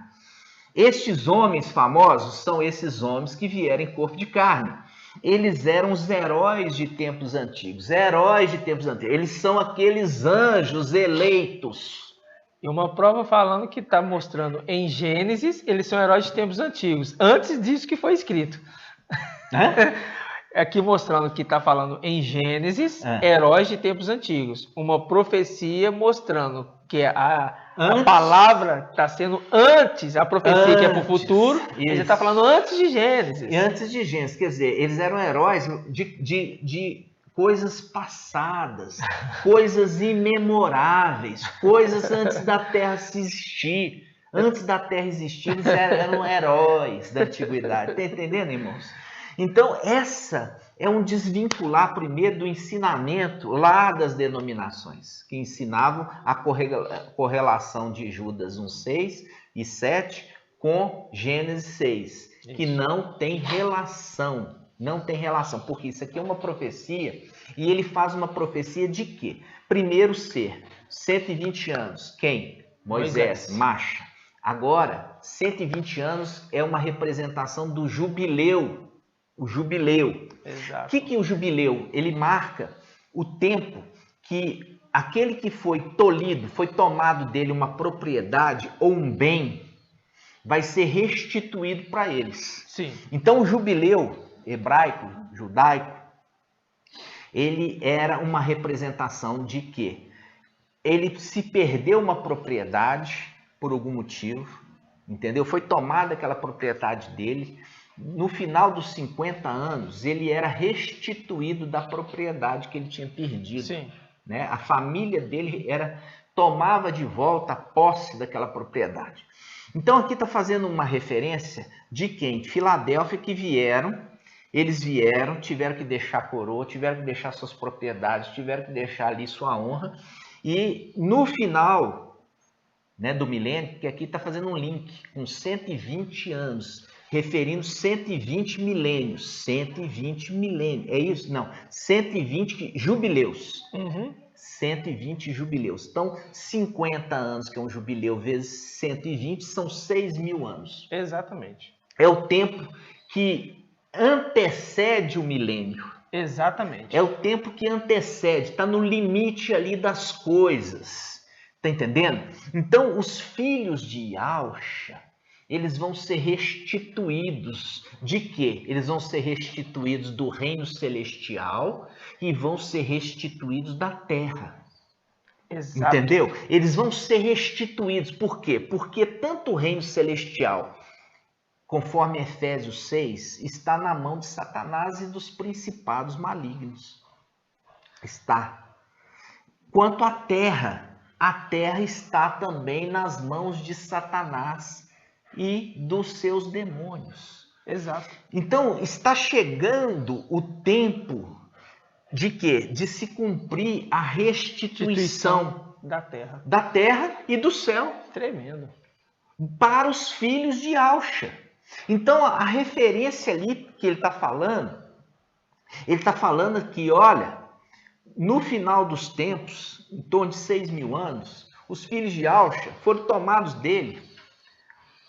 estes homens famosos são esses homens que vieram em corpo de carne. Eles eram os heróis de tempos antigos. Eles são aqueles anjos eleitos. E uma prova falando que está mostrando em Gênesis, eles são heróis de tempos antigos. Antes disso que foi escrito. Aqui mostrando que está falando em Gênesis, heróis de tempos antigos. Uma profecia mostrando que a palavra está sendo antes, a profecia que é para o futuro, ele está falando antes de Gênesis. Antes de Gênesis, quer dizer, eles eram heróis de coisas passadas, coisas imemoráveis, coisas antes da Terra existir. Antes da Terra existir, eles eram heróis da antiguidade. Está entendendo, irmãos? Então, essa é um desvincular primeiro do ensinamento lá das denominações, que ensinavam a correlação de Judas 1:6 e 7 com Gênesis 6, que não tem relação. Não tem relação, porque isso aqui é uma profecia, e ele faz uma profecia de quê? Primeiro ser, 120 anos, quem? Moisés, Macha. Agora, 120 anos é uma representação do jubileu, o jubileu. Exato. O que é o jubileu? Ele marca o tempo que aquele que foi tolhido, foi tomado dele uma propriedade ou um bem, vai ser restituído para eles. Sim. Então o jubileu hebraico, judaico, ele era uma representação de que ele se perdeu uma propriedade por algum motivo, entendeu? Foi tomada aquela propriedade dele. No final dos 50 anos, ele era restituído da propriedade que ele tinha perdido. Sim. Né? A família dele tomava de volta a posse daquela propriedade. Então aqui está fazendo uma referência de quem? Filadélfia, que eles vieram, tiveram que deixar a coroa, tiveram que deixar suas propriedades, tiveram que deixar ali sua honra, e no final, né, do milênio, que aqui está fazendo um link com 120 anos, referindo 120 milênios, 120 milênios, é isso? Não, 120 jubileus. 120 jubileus. Então, 50 anos, que é um jubileu, vezes 120, são 6.000 anos. Exatamente. É o tempo que antecede o milênio. Exatamente. É o tempo que antecede, está no limite ali das coisas. Está entendendo? Então, os filhos de Yahusha, eles vão ser restituídos de quê? Eles vão ser restituídos do reino celestial e vão ser restituídos da terra. Exato. Entendeu? Eles vão ser restituídos. Por quê? Porque tanto o reino celestial, conforme Efésios 6, está na mão de Satanás e dos principados malignos. Está. Quanto à terra está também nas mãos de Satanás e dos seus demônios. Exato. Então, está chegando o tempo de quê? De se cumprir a restituição da terra. Da terra e do céu. Tremendo. Para os filhos de Yahusha. Então, a referência ali que ele está falando aqui, olha, no final dos tempos, em torno de 6.000 anos, os filhos de Yahusha foram tomados dele.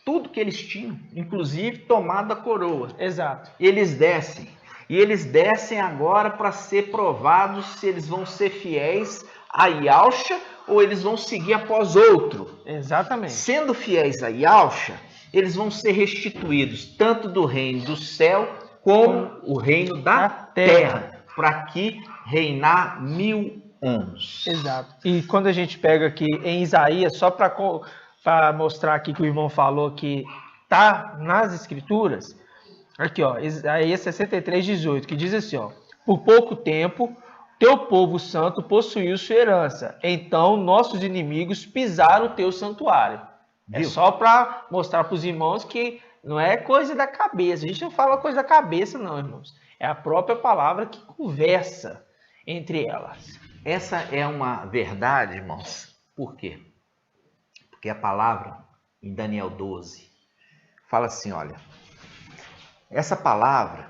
Tudo que eles tinham, inclusive tomado a coroa. Exato. Eles descem. E eles descem agora para ser provados se eles vão ser fiéis a Yahusha ou eles vão seguir após outro. Exatamente. Sendo fiéis a Yahusha, eles vão ser restituídos tanto do reino do céu como o reino da terra, para aqui reinar 1000 anos. Exato. E quando a gente pega aqui em Isaías, só para mostrar aqui que o irmão falou que está nas escrituras, aqui ó, Isaías 63:18, que diz assim, ó: por pouco tempo teu povo santo possuiu sua herança, então nossos inimigos pisaram o teu santuário. Viu? É só para mostrar para os irmãos que não é coisa da cabeça, a gente não fala coisa da cabeça não, irmãos, é a própria palavra que conversa entre elas. Essa é uma verdade, irmãos. Por quê? Porque a palavra em Daniel 12 fala assim, olha, essa palavra,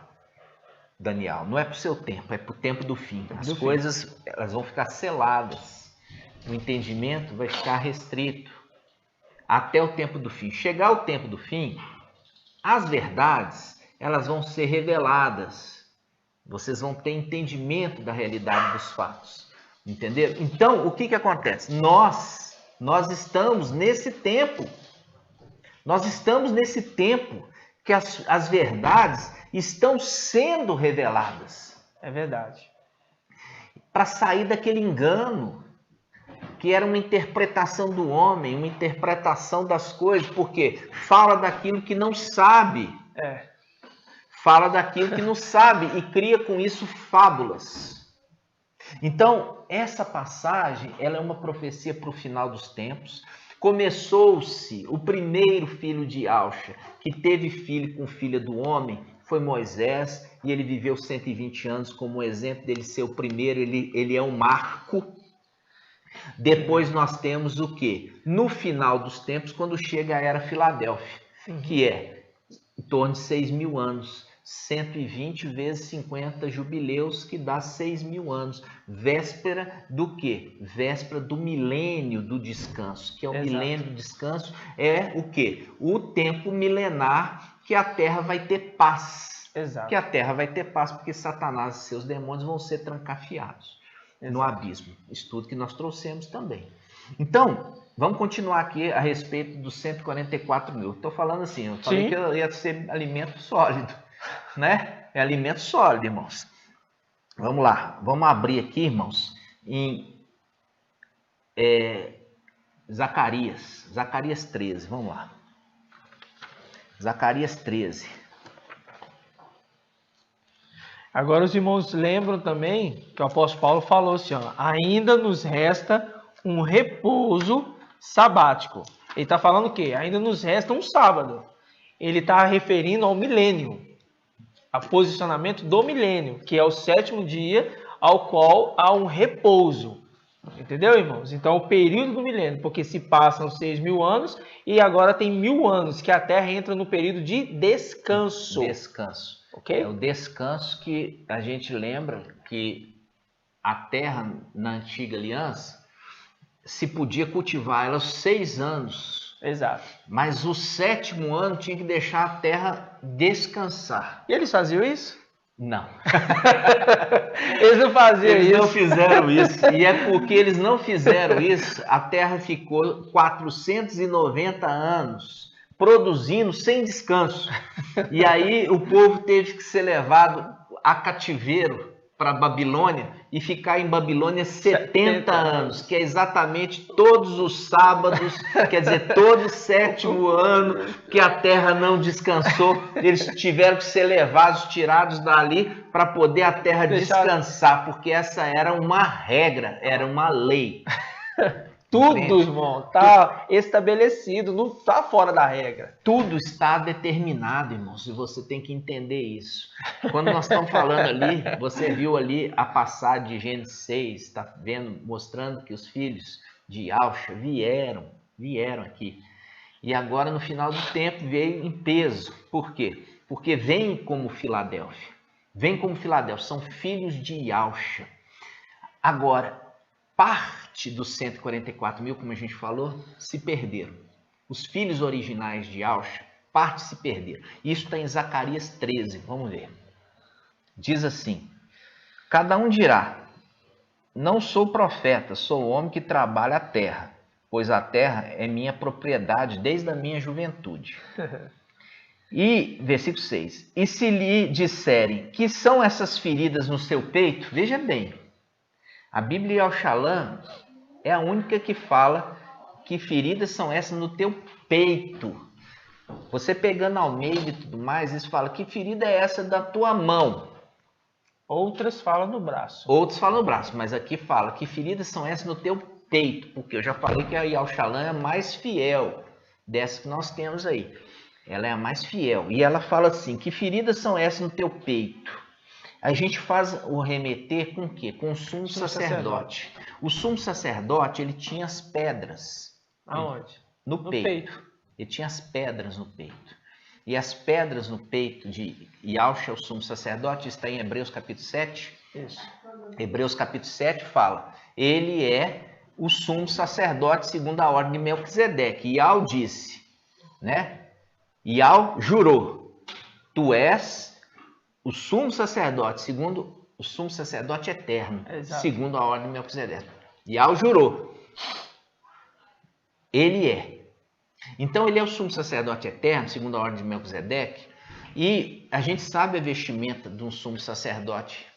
Daniel, não é para o seu tempo, é para o tempo do fim. As coisas elas vão ficar seladas, o entendimento vai ficar restrito até o tempo do fim. Chegar o tempo do fim, as verdades elas vão ser reveladas. Vocês vão ter entendimento da realidade dos fatos. Entenderam? Então, o que acontece? Nós estamos nesse tempo. Nós estamos nesse tempo que as verdades estão sendo reveladas. É verdade. Para sair daquele engano, que era uma interpretação do homem, uma interpretação das coisas, porque fala daquilo que não sabe. Fala daquilo que não sabe e cria com isso fábulas. Então, essa passagem, ela é uma profecia para o final dos tempos. Começou-se o primeiro filho de Yahusha, que teve filho com filha do homem, foi Moisés, e ele viveu 120 anos como exemplo dele ser o primeiro, ele é um marco. Depois nós temos o quê? No final dos tempos, quando chega a era Filadélfia, que é em torno de 6.000 anos. 120 vezes 50 jubileus, que dá 6.000 anos. Véspera do quê? Véspera do milênio do descanso, que é o milênio do descanso, é o quê? O tempo milenar que a terra vai ter paz. Exato. Que a terra vai ter paz, porque Satanás e seus demônios vão ser trancafiados no abismo. Estudo que nós trouxemos também. Então, vamos continuar aqui a respeito dos 144.000. Estou falando assim, eu falei que ia ser alimento sólido. Né? É alimento sólido, irmãos. Vamos lá, vamos abrir aqui, irmãos, em Zacarias 13, vamos lá. Zacarias 13. Agora os irmãos lembram também que o apóstolo Paulo falou assim, ó, ainda nos resta um repouso sabático. Ele está falando o quê? Ainda nos resta um sábado. Ele está referindo ao milênio, ao posicionamento do milênio, que é o 7º dia ao qual há um repouso. Entendeu, irmãos? Então, o período do milênio, porque se passam 6.000 anos e agora tem 1.000 anos, que a Terra entra no período de descanso. Descanso. Ok? É o descanso que a gente lembra que a terra na antiga aliança se podia cultivar ela 6 anos. Exato. Mas o 7º ano tinha que deixar a terra descansar. E eles faziam isso? Não. Eles não faziam isso. Eles não fizeram isso. E é porque eles não fizeram isso, a terra ficou 490 anos produzindo sem descanso. E aí o povo teve que ser levado a cativeiro para Babilônia e ficar em Babilônia 70 anos, que é exatamente todos os sábados, quer dizer, todo o 7º ano que a terra não descansou, eles tiveram que ser levados, tirados dali para poder a terra descansar, porque essa era uma regra, era uma lei. Tudo, irmão, está estabelecido, não está fora da regra. Tudo está determinado, irmãos, e você tem que entender isso. Quando nós estamos falando ali, você viu ali a passagem de Gênesis 6, está vendo, mostrando que os filhos de Ausha vieram aqui. E agora, no final do tempo, veio em peso. Por quê? Porque vem como Filadélfia. Vem como Filadélfia, são filhos de Ausha. Agora, parte dos 144.000, como a gente falou, se perderam. Os filhos originais de Ausha, parte se perderam. Isso está em Zacarias 13, vamos ver. Diz assim, cada um dirá, não sou profeta, sou homem que trabalha a terra, pois a terra é minha propriedade desde a minha juventude. E, versículo 6, e se lhe disserem, que são essas feridas no seu peito? Veja bem, a Bíblia Yahushalã é a única que fala que feridas são essas no teu peito. Você pegando Almeida e tudo mais, isso fala que ferida é essa da tua mão. Outras falam no braço. Outros falam no braço, mas aqui fala que feridas são essas no teu peito, porque eu já falei que a Yahushalã é a mais fiel dessas que nós temos aí. Ela é a mais fiel. E ela fala assim, que feridas são essas no teu peito? A gente faz o remeter com o quê? Com o sumo sacerdote. O sumo sacerdote, ele tinha as pedras. Aonde? No peito. Ele tinha as pedras no peito. E as pedras no peito de Yahusha, o sumo sacerdote, está em Hebreus capítulo 7. Isso. Hebreus capítulo 7 fala, ele é o sumo sacerdote segundo a ordem de Melquisedeque. E Yahweh disse, né? Yahweh jurou, tu és o sumo sacerdote, segundo o sumo sacerdote eterno, exato, segundo a ordem de Melquisedeque. Yahweh jurou. Ele é. Então ele é o sumo sacerdote eterno, segundo a ordem de Melquisedeque, e a gente sabe a vestimenta de um sumo sacerdote.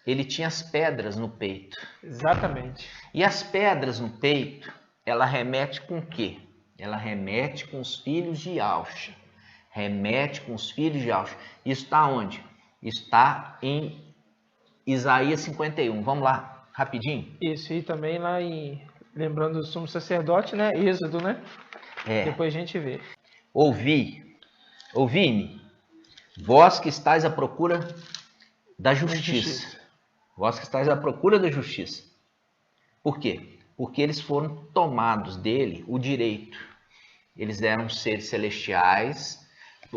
Ele tinha as pedras no peito. Exatamente. E as pedras no peito, ela remete com o quê? Ela remete com os filhos de Yahusha. Remete com os filhos de Yahusha. Isso está onde? Está em Isaías 51. Vamos lá, rapidinho? Isso, e também lá em... Lembrando do sumo sacerdote, né? Êxodo, né? É. Depois a gente vê. Ouvi-me, vós que estáis à procura da justiça. Vós que estáis à procura da justiça. Por quê? Porque eles foram tomados dele o direito. Eles eram seres celestiais,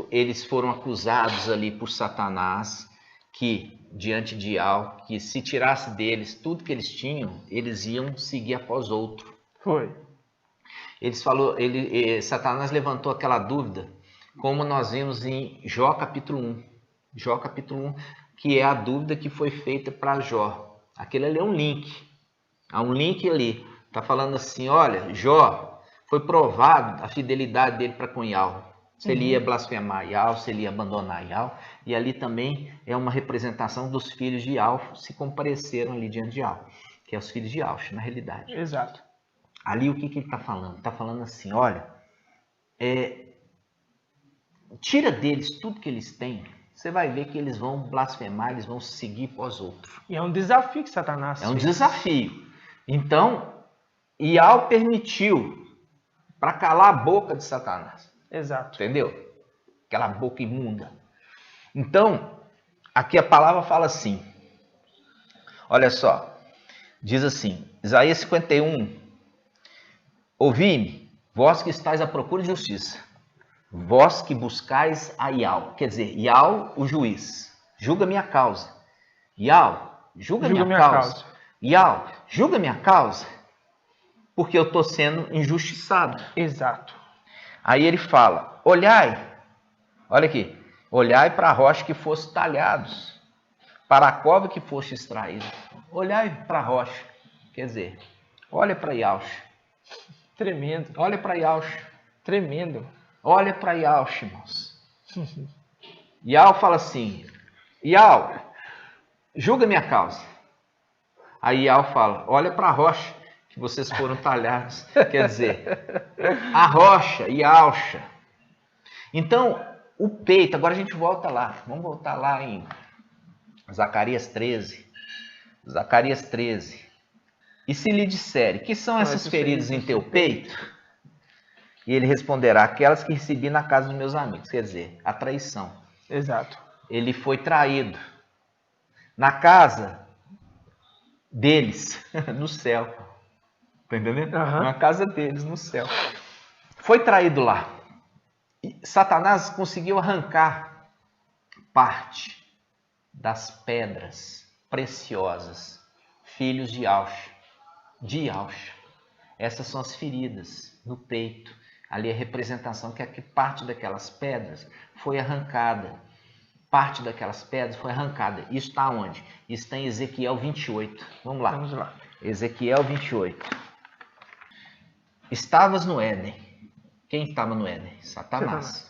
eles foram acusados ali por Satanás, que diante de algo, que se tirasse deles tudo que eles tinham, eles iam seguir após outro. Foi. Satanás levantou aquela dúvida, como nós vimos em Jó capítulo 1. Jó capítulo 1, que é a dúvida que foi feita para Jó. Aquele ali é um link. Há um link ali. Está falando assim, olha, Jó, foi provado a fidelidade dele para com Yahweh. Se ele ia blasfemar Yahweh, se ele ia abandonar Yahweh. E ali também é uma representação dos filhos de Yahweh se compareceram ali diante de Yahweh, que é os filhos de Yahweh, na realidade. Exato. Ali o que ele está falando? Está falando assim, olha, tira deles tudo que eles têm, você vai ver que eles vão blasfemar, eles vão seguir pós outros. E é um desafio que Satanás É um fez. desafio. Então, Yahweh permitiu para calar a boca de Satanás. Exato. Entendeu? Aquela boca imunda. Então, aqui a palavra fala assim. Olha só. Diz assim, Isaías 51. Ouvi-me, vós que estáis à procura de justiça. Vós que buscais a Yahweh. Quer dizer, Yahweh, o juiz. Julga minha causa. Yahweh, julga minha causa. Yahweh, julga minha causa. Porque eu estou sendo injustiçado. Exato. Aí ele fala, olhai, olha aqui, olhai para a rocha que fosse talhados, para a cova que fosse extraída. Olhai para a rocha, quer dizer, olha para Yahweh. Tremendo. Olha para Yahweh. Tremendo. Olha para Yahweh, irmãos. Yahweh fala assim, Yahweh, julga minha causa. Aí Yahweh fala, olha para a rocha que vocês foram talhados. Quer dizer, a rocha e a alcha. Então, o peito, agora a gente volta lá. Vamos voltar lá em Zacarias 13. Zacarias 13. E se lhe disser, que são essas feridas em teu peito? E ele responderá, aquelas que recebi na casa dos meus amigos. Quer dizer, a traição. Exato. Ele foi traído na casa deles, no céu. Tá entendendo? Na casa deles, no céu. Foi traído lá. E Satanás conseguiu arrancar parte das pedras preciosas, filhos de Yahweh. De Yahweh. Essas são as feridas no peito. Ali é a representação que parte daquelas pedras foi arrancada. Parte daquelas pedras foi arrancada. Isso está onde? Isso está em Ezequiel 28. Vamos lá. Vamos lá. Ezequiel 28. Estavas no Éden. Quem estava no Éden? Satanás.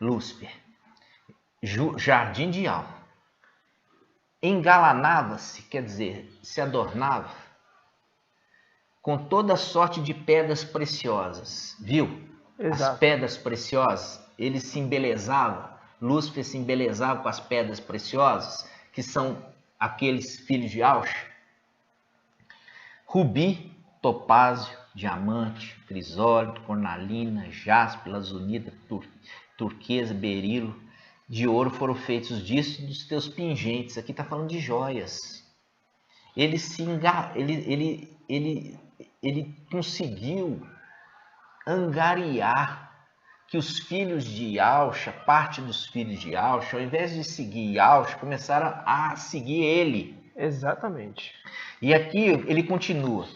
Lúcifer. Jardim de Yahweh. Engalanava-se, quer dizer, se adornava com toda sorte de pedras preciosas. Viu? Exato. As pedras preciosas, ele se embelezava. Lúcifer se embelezava com as pedras preciosas, que são aqueles filhos de Yahweh. Rubi, topázio, diamante, crisólito, cornalina, jaspe, lazonita, turquesa, berilo, de ouro foram feitos disso e dos teus pingentes. Aqui está falando de joias. Ele conseguiu angariar que os filhos de Yahweh, parte dos filhos de Yahweh, ao invés de seguir Yahweh, começaram a seguir ele. Exatamente. E aqui ele continua.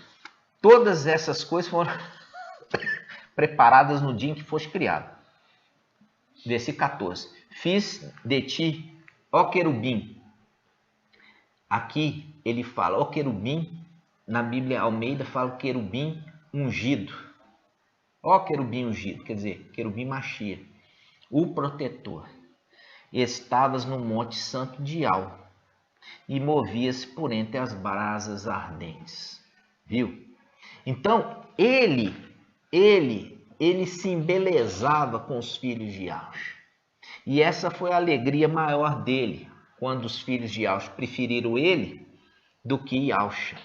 Todas essas coisas foram preparadas no dia em que foste criado. Versículo 14. Fiz de ti, ó querubim. Aqui ele fala, ó querubim, na Bíblia Almeida fala querubim ungido. Ó querubim ungido, quer dizer, querubim Machia, o protetor. Estavas no monte santo de Yahweh e movias por entre as brasas ardentes. Viu? Então, ele se embelezava com os filhos de Yahweh. E essa foi a alegria maior dele, quando os filhos de Yahweh preferiram ele do que Yahweh.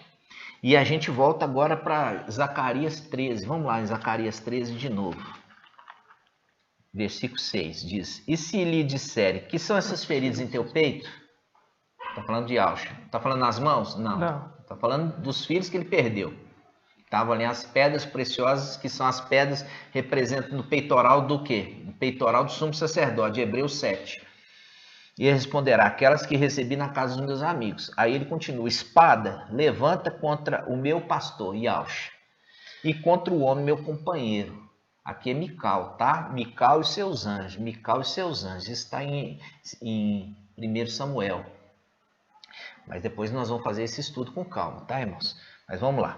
E a gente volta agora para Zacarias 13. Vamos lá em Zacarias 13 de novo. Versículo 6 diz, e se lhe disserem, que são essas feridas em teu peito? Está falando de Yahweh. Está falando nas mãos? Não. Está falando dos filhos que ele perdeu. Estavam ali as pedras preciosas, que são as pedras representando o peitoral do quê? O peitoral do sumo sacerdote, de Hebreus 7. E ele responderá, aquelas que recebi na casa dos meus amigos. Aí ele continua, espada, levanta contra o meu pastor, Yahweh, e contra o homem, meu companheiro. Aqui é Mical, tá? Mical e seus anjos. Mical e seus anjos. Isso está em 1 Samuel. Mas depois nós vamos fazer esse estudo com calma, tá, irmãos? Mas vamos lá.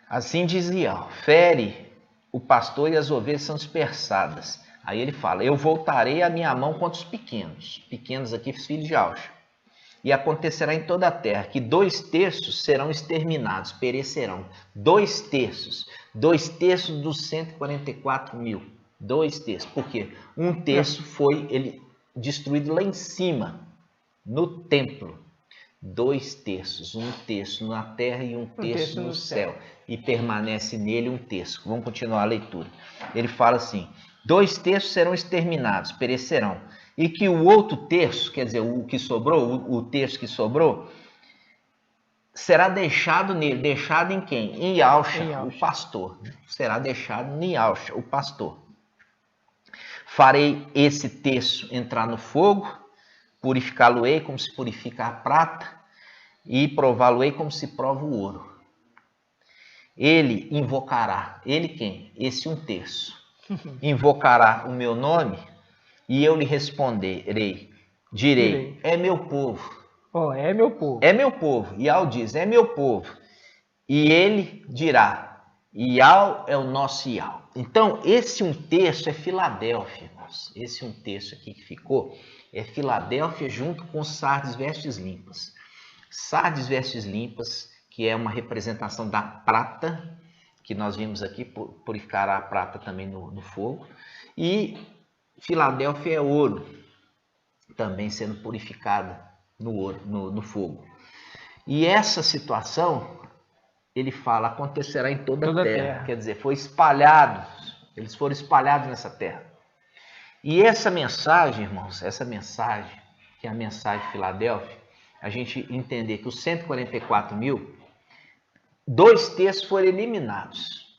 Assim dizia, fere o pastor e as ovelhas são dispersadas. Aí ele fala, eu voltarei a minha mão contra os pequenos aqui, filhos de Auxa. E acontecerá em toda a terra que 2/3 serão exterminados, perecerão. 2/3 dos 144.000. 2/3. Por quê? 1/3 foi destruído lá em cima, no templo. 2/3, 1/3 na terra e 1/3 no céu. E permanece nele 1/3. Vamos continuar a leitura. Ele fala assim, 2/3 serão exterminados, perecerão. E que o outro terço, quer dizer, o que sobrou, o terço que sobrou, será deixado nele. Deixado em quem? Em Auxa, o pastor. Será deixado em Auxa, o pastor. Farei esse terço entrar no fogo, purificá-lo-ei como se purifica a prata, e prová-lo-ei como se prova o ouro. Ele invocará, ele quem? Esse 1/3. Invocará o meu nome, e eu lhe responderei, direi, é meu povo. É meu povo. É meu povo. Iau diz, é meu povo. E ele dirá, Iau é o nosso Iau. Então, esse 1/3 é Filadélfia, irmãos. Esse 1/3 aqui que ficou é Filadélfia junto com Sardes Vestes Limpas. Sardes Vestes Limpas, que é uma representação da prata, que nós vimos aqui, purificará a prata também no fogo. E Filadélfia é ouro, também sendo purificada no ouro, no fogo. E essa situação, ele fala, acontecerá em toda a terra. Quer dizer, foi espalhado, eles foram espalhados nessa terra. E essa mensagem, irmãos, essa mensagem, que é a mensagem de Filadélfia, a gente entender que os 144.000, 2/3 foram eliminados.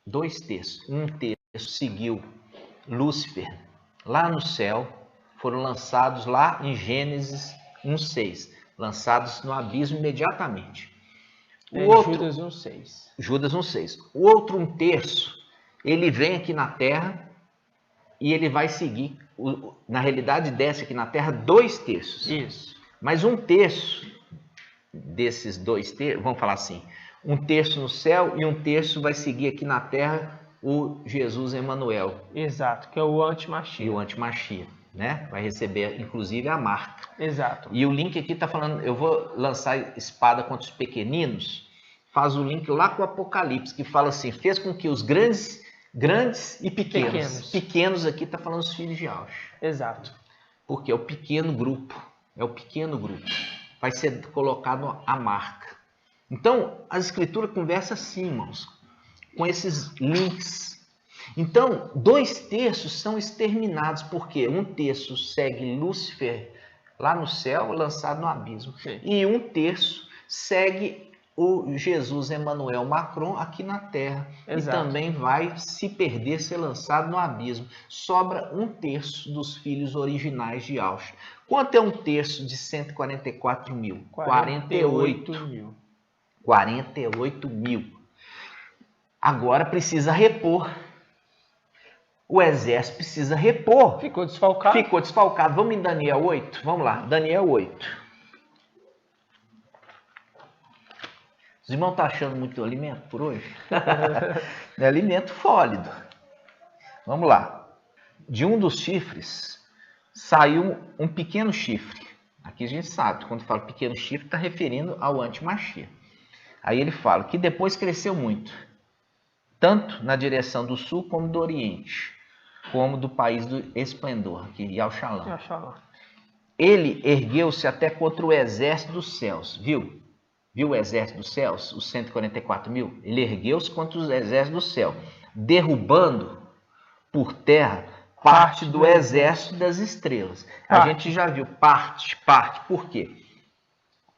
2/3. 1/3 seguiu Lúcifer lá no céu, foram lançados lá em Gênesis 1:6, lançados no abismo imediatamente. Judas 1:6. Judas 1:6. O outro 1/3, ele vem aqui na terra e ele vai seguir, na realidade desce aqui na terra 2/3. Isso. Mas 1/3 desses 2/3, vamos falar assim, 1/3 no céu e 1/3 vai seguir aqui na terra o Jesus Emanuel. Exato, que é o anti-Machia. E o anti-Machia, né? Vai receber, inclusive, a marca. Exato. E o link aqui está falando, eu vou lançar espada contra os pequeninos, faz o link lá com o Apocalipse, que fala assim, fez com que os grandes e pequenos. Pequenos aqui está falando os filhos de Auxa. Exato. Porque é o pequeno grupo, vai ser colocado a marca. Então, a Escritura conversa assim, irmãos, com esses links. Então, 2/3 são exterminados, porque 1/3 segue Lúcifer lá no céu, lançado no abismo. Sim. E 1/3 segue o Jesus Emmanuel Macron aqui na terra. Exato. E também vai se perder, ser lançado no abismo. Sobra 1/3 dos filhos originais de Auxa. Quanto é 1/3 de 144.000? 48.000. 48.000. Agora precisa repor. O exército precisa repor. Ficou desfalcado. Vamos em Daniel 8? Vamos lá, Daniel 8. Os irmãos estão achando muito alimento por hoje? É alimento fólido. Vamos lá. De um dos chifres saiu um pequeno chifre. Aqui a gente sabe, quando fala pequeno chifre, está referindo ao anti-Machia. Aí ele fala que depois cresceu muito, tanto na direção do sul como do oriente, como do país do esplendor, aqui, Yau-Shalom. Ele ergueu-se até contra o exército dos céus, viu? Viu o exército dos céus, os 144.000? Ele ergueu-se contra os exércitos do céu, derrubando por terra parte do exército das estrelas. A gente já viu parte. Por quê?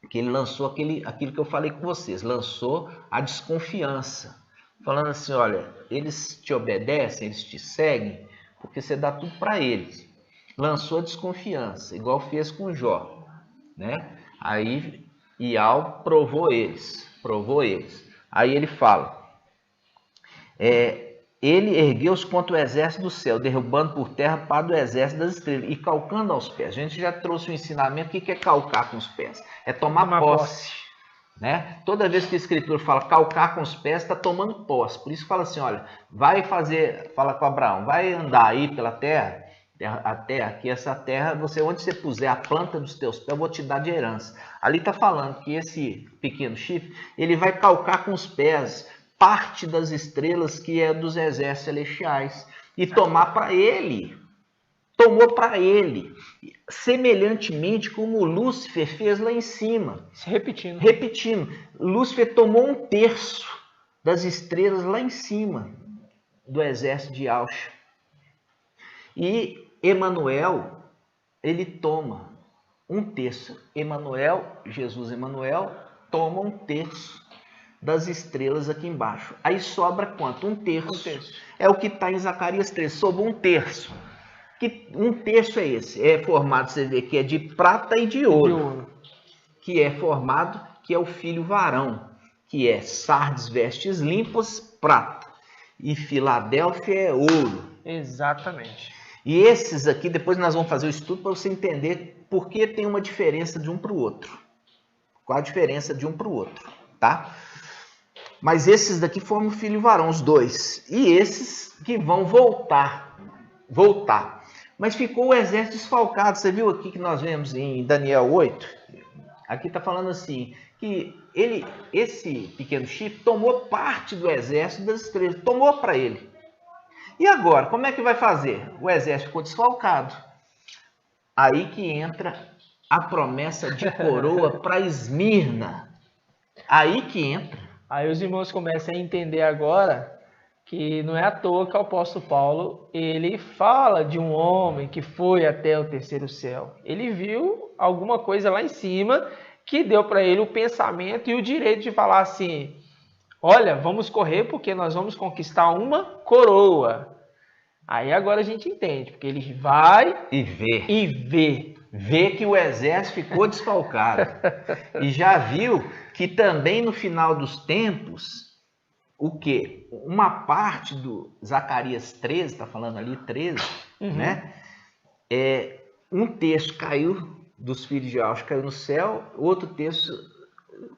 Porque ele lançou aquilo que eu falei com vocês, lançou a desconfiança. Falando assim, olha, eles te obedecem, eles te seguem, porque você dá tudo para eles. Lançou a desconfiança, igual fez com Jó, né? Aí Iau provou eles. Aí ele fala, ele ergueu-se contra o exército do céu, derrubando por terra parte do exército das estrelas e calcando aos pés. A gente já trouxe o ensinamento, o que é calcar com os pés? É tomar posse. né? Toda vez que a Escritura fala calcar com os pés, está tomando posse. Por isso fala assim, olha, fala com Abraão, vai andar aí pela terra, a terra, que essa terra, onde você puser a planta dos teus pés, eu vou te dar de herança. Ali está falando que esse pequeno chifre, ele vai calcar com os pés parte das estrelas que é dos exércitos celestiais e tomar para ele. Tomou para ele, semelhantemente como Lúcifer fez lá em cima. Se repetindo. Repetindo, Lúcifer tomou 1/3 das estrelas lá em cima do exército de Yahshua. E Emanuel, ele toma 1/3. Jesus Emanuel, toma 1/3 das estrelas aqui embaixo. Aí sobra quanto? 1/3. É o que está em Zacarias 3, sobrou 1/3. Que 1/3 é esse? É formado, você vê que é de prata e de ouro. Que é formado, que é o filho varão, que é Sardes, vestes limpas, prata. E Filadélfia é ouro. Exatamente. E esses aqui, depois nós vamos fazer o estudo para você entender por que tem uma diferença de um para o outro. Qual a diferença de um para o outro, tá? Mas esses daqui foram o filho varão, os dois. E esses que vão voltar. Mas ficou o exército desfalcado. Você viu aqui que nós vemos em Daniel 8? Aqui está falando assim, que esse pequeno chifre tomou parte do exército das estrelas, tomou para ele. E agora, como é que vai fazer? O exército ficou desfalcado. Aí que entra a promessa de coroa para Esmirna. Aí que entra. Aí os irmãos começam a entender agora que não é à toa que o apóstolo Paulo, ele fala de um homem que foi até o terceiro céu. Ele viu alguma coisa lá em cima que deu para ele o pensamento e o direito de falar assim, olha, vamos correr porque nós vamos conquistar uma coroa. Aí agora a gente entende, porque ele vai e vê. Vê que o exército ficou desfalcado. E já viu que também no final dos tempos, o quê? Uma parte do Zacarias 13, está falando ali 13, né? 1/3 caiu dos filhos de Yahshua, caiu no céu, outro terço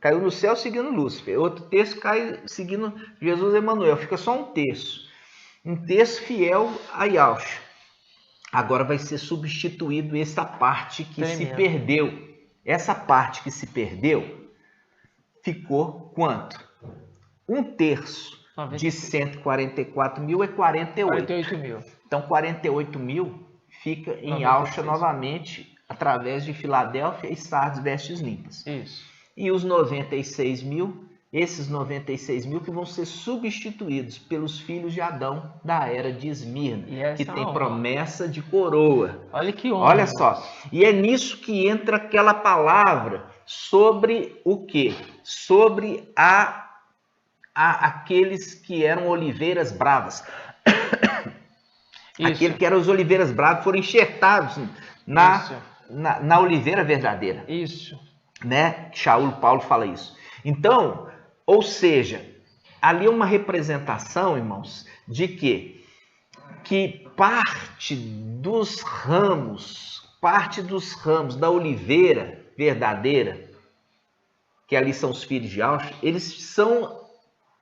caiu no céu seguindo Lúcifer, outro terço cai seguindo Jesus Emanuel, fica só 1/3. 1/3 fiel a Yahshua. Agora vai ser substituído essa parte que se perdeu. Essa parte que se perdeu ficou quanto? 1/3 de 144 mil é 48 mil. Então 48 mil fica em Yahshua novamente, através de Filadélfia e Sardes, vestes limpas. Isso. E os 96 mil, esses 96 mil que vão ser substituídos pelos filhos de Adão da era de Esmirna, que tem promessa de coroa. Olha que honra. Olha só. E é nisso que entra aquela palavra sobre o quê? Sobre aqueles que eram oliveiras bravas. Aqueles que eram os oliveiras bravas foram enxertados na oliveira verdadeira. Isso. Né? Shaul Paulo fala isso. Então, ou seja, ali é uma representação, irmãos, de que parte dos ramos da oliveira verdadeira, que ali são os filhos de Yahshua, eles são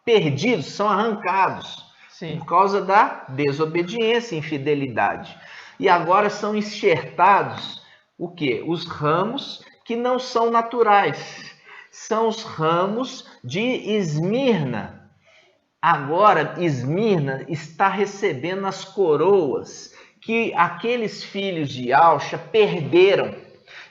perdidos, são arrancados. Sim. Por causa da desobediência e infidelidade. E agora são enxertados o quê? Os ramos que não são naturais. São os ramos de Esmirna. Agora, Esmirna está recebendo as coroas que aqueles filhos de Yahshua perderam.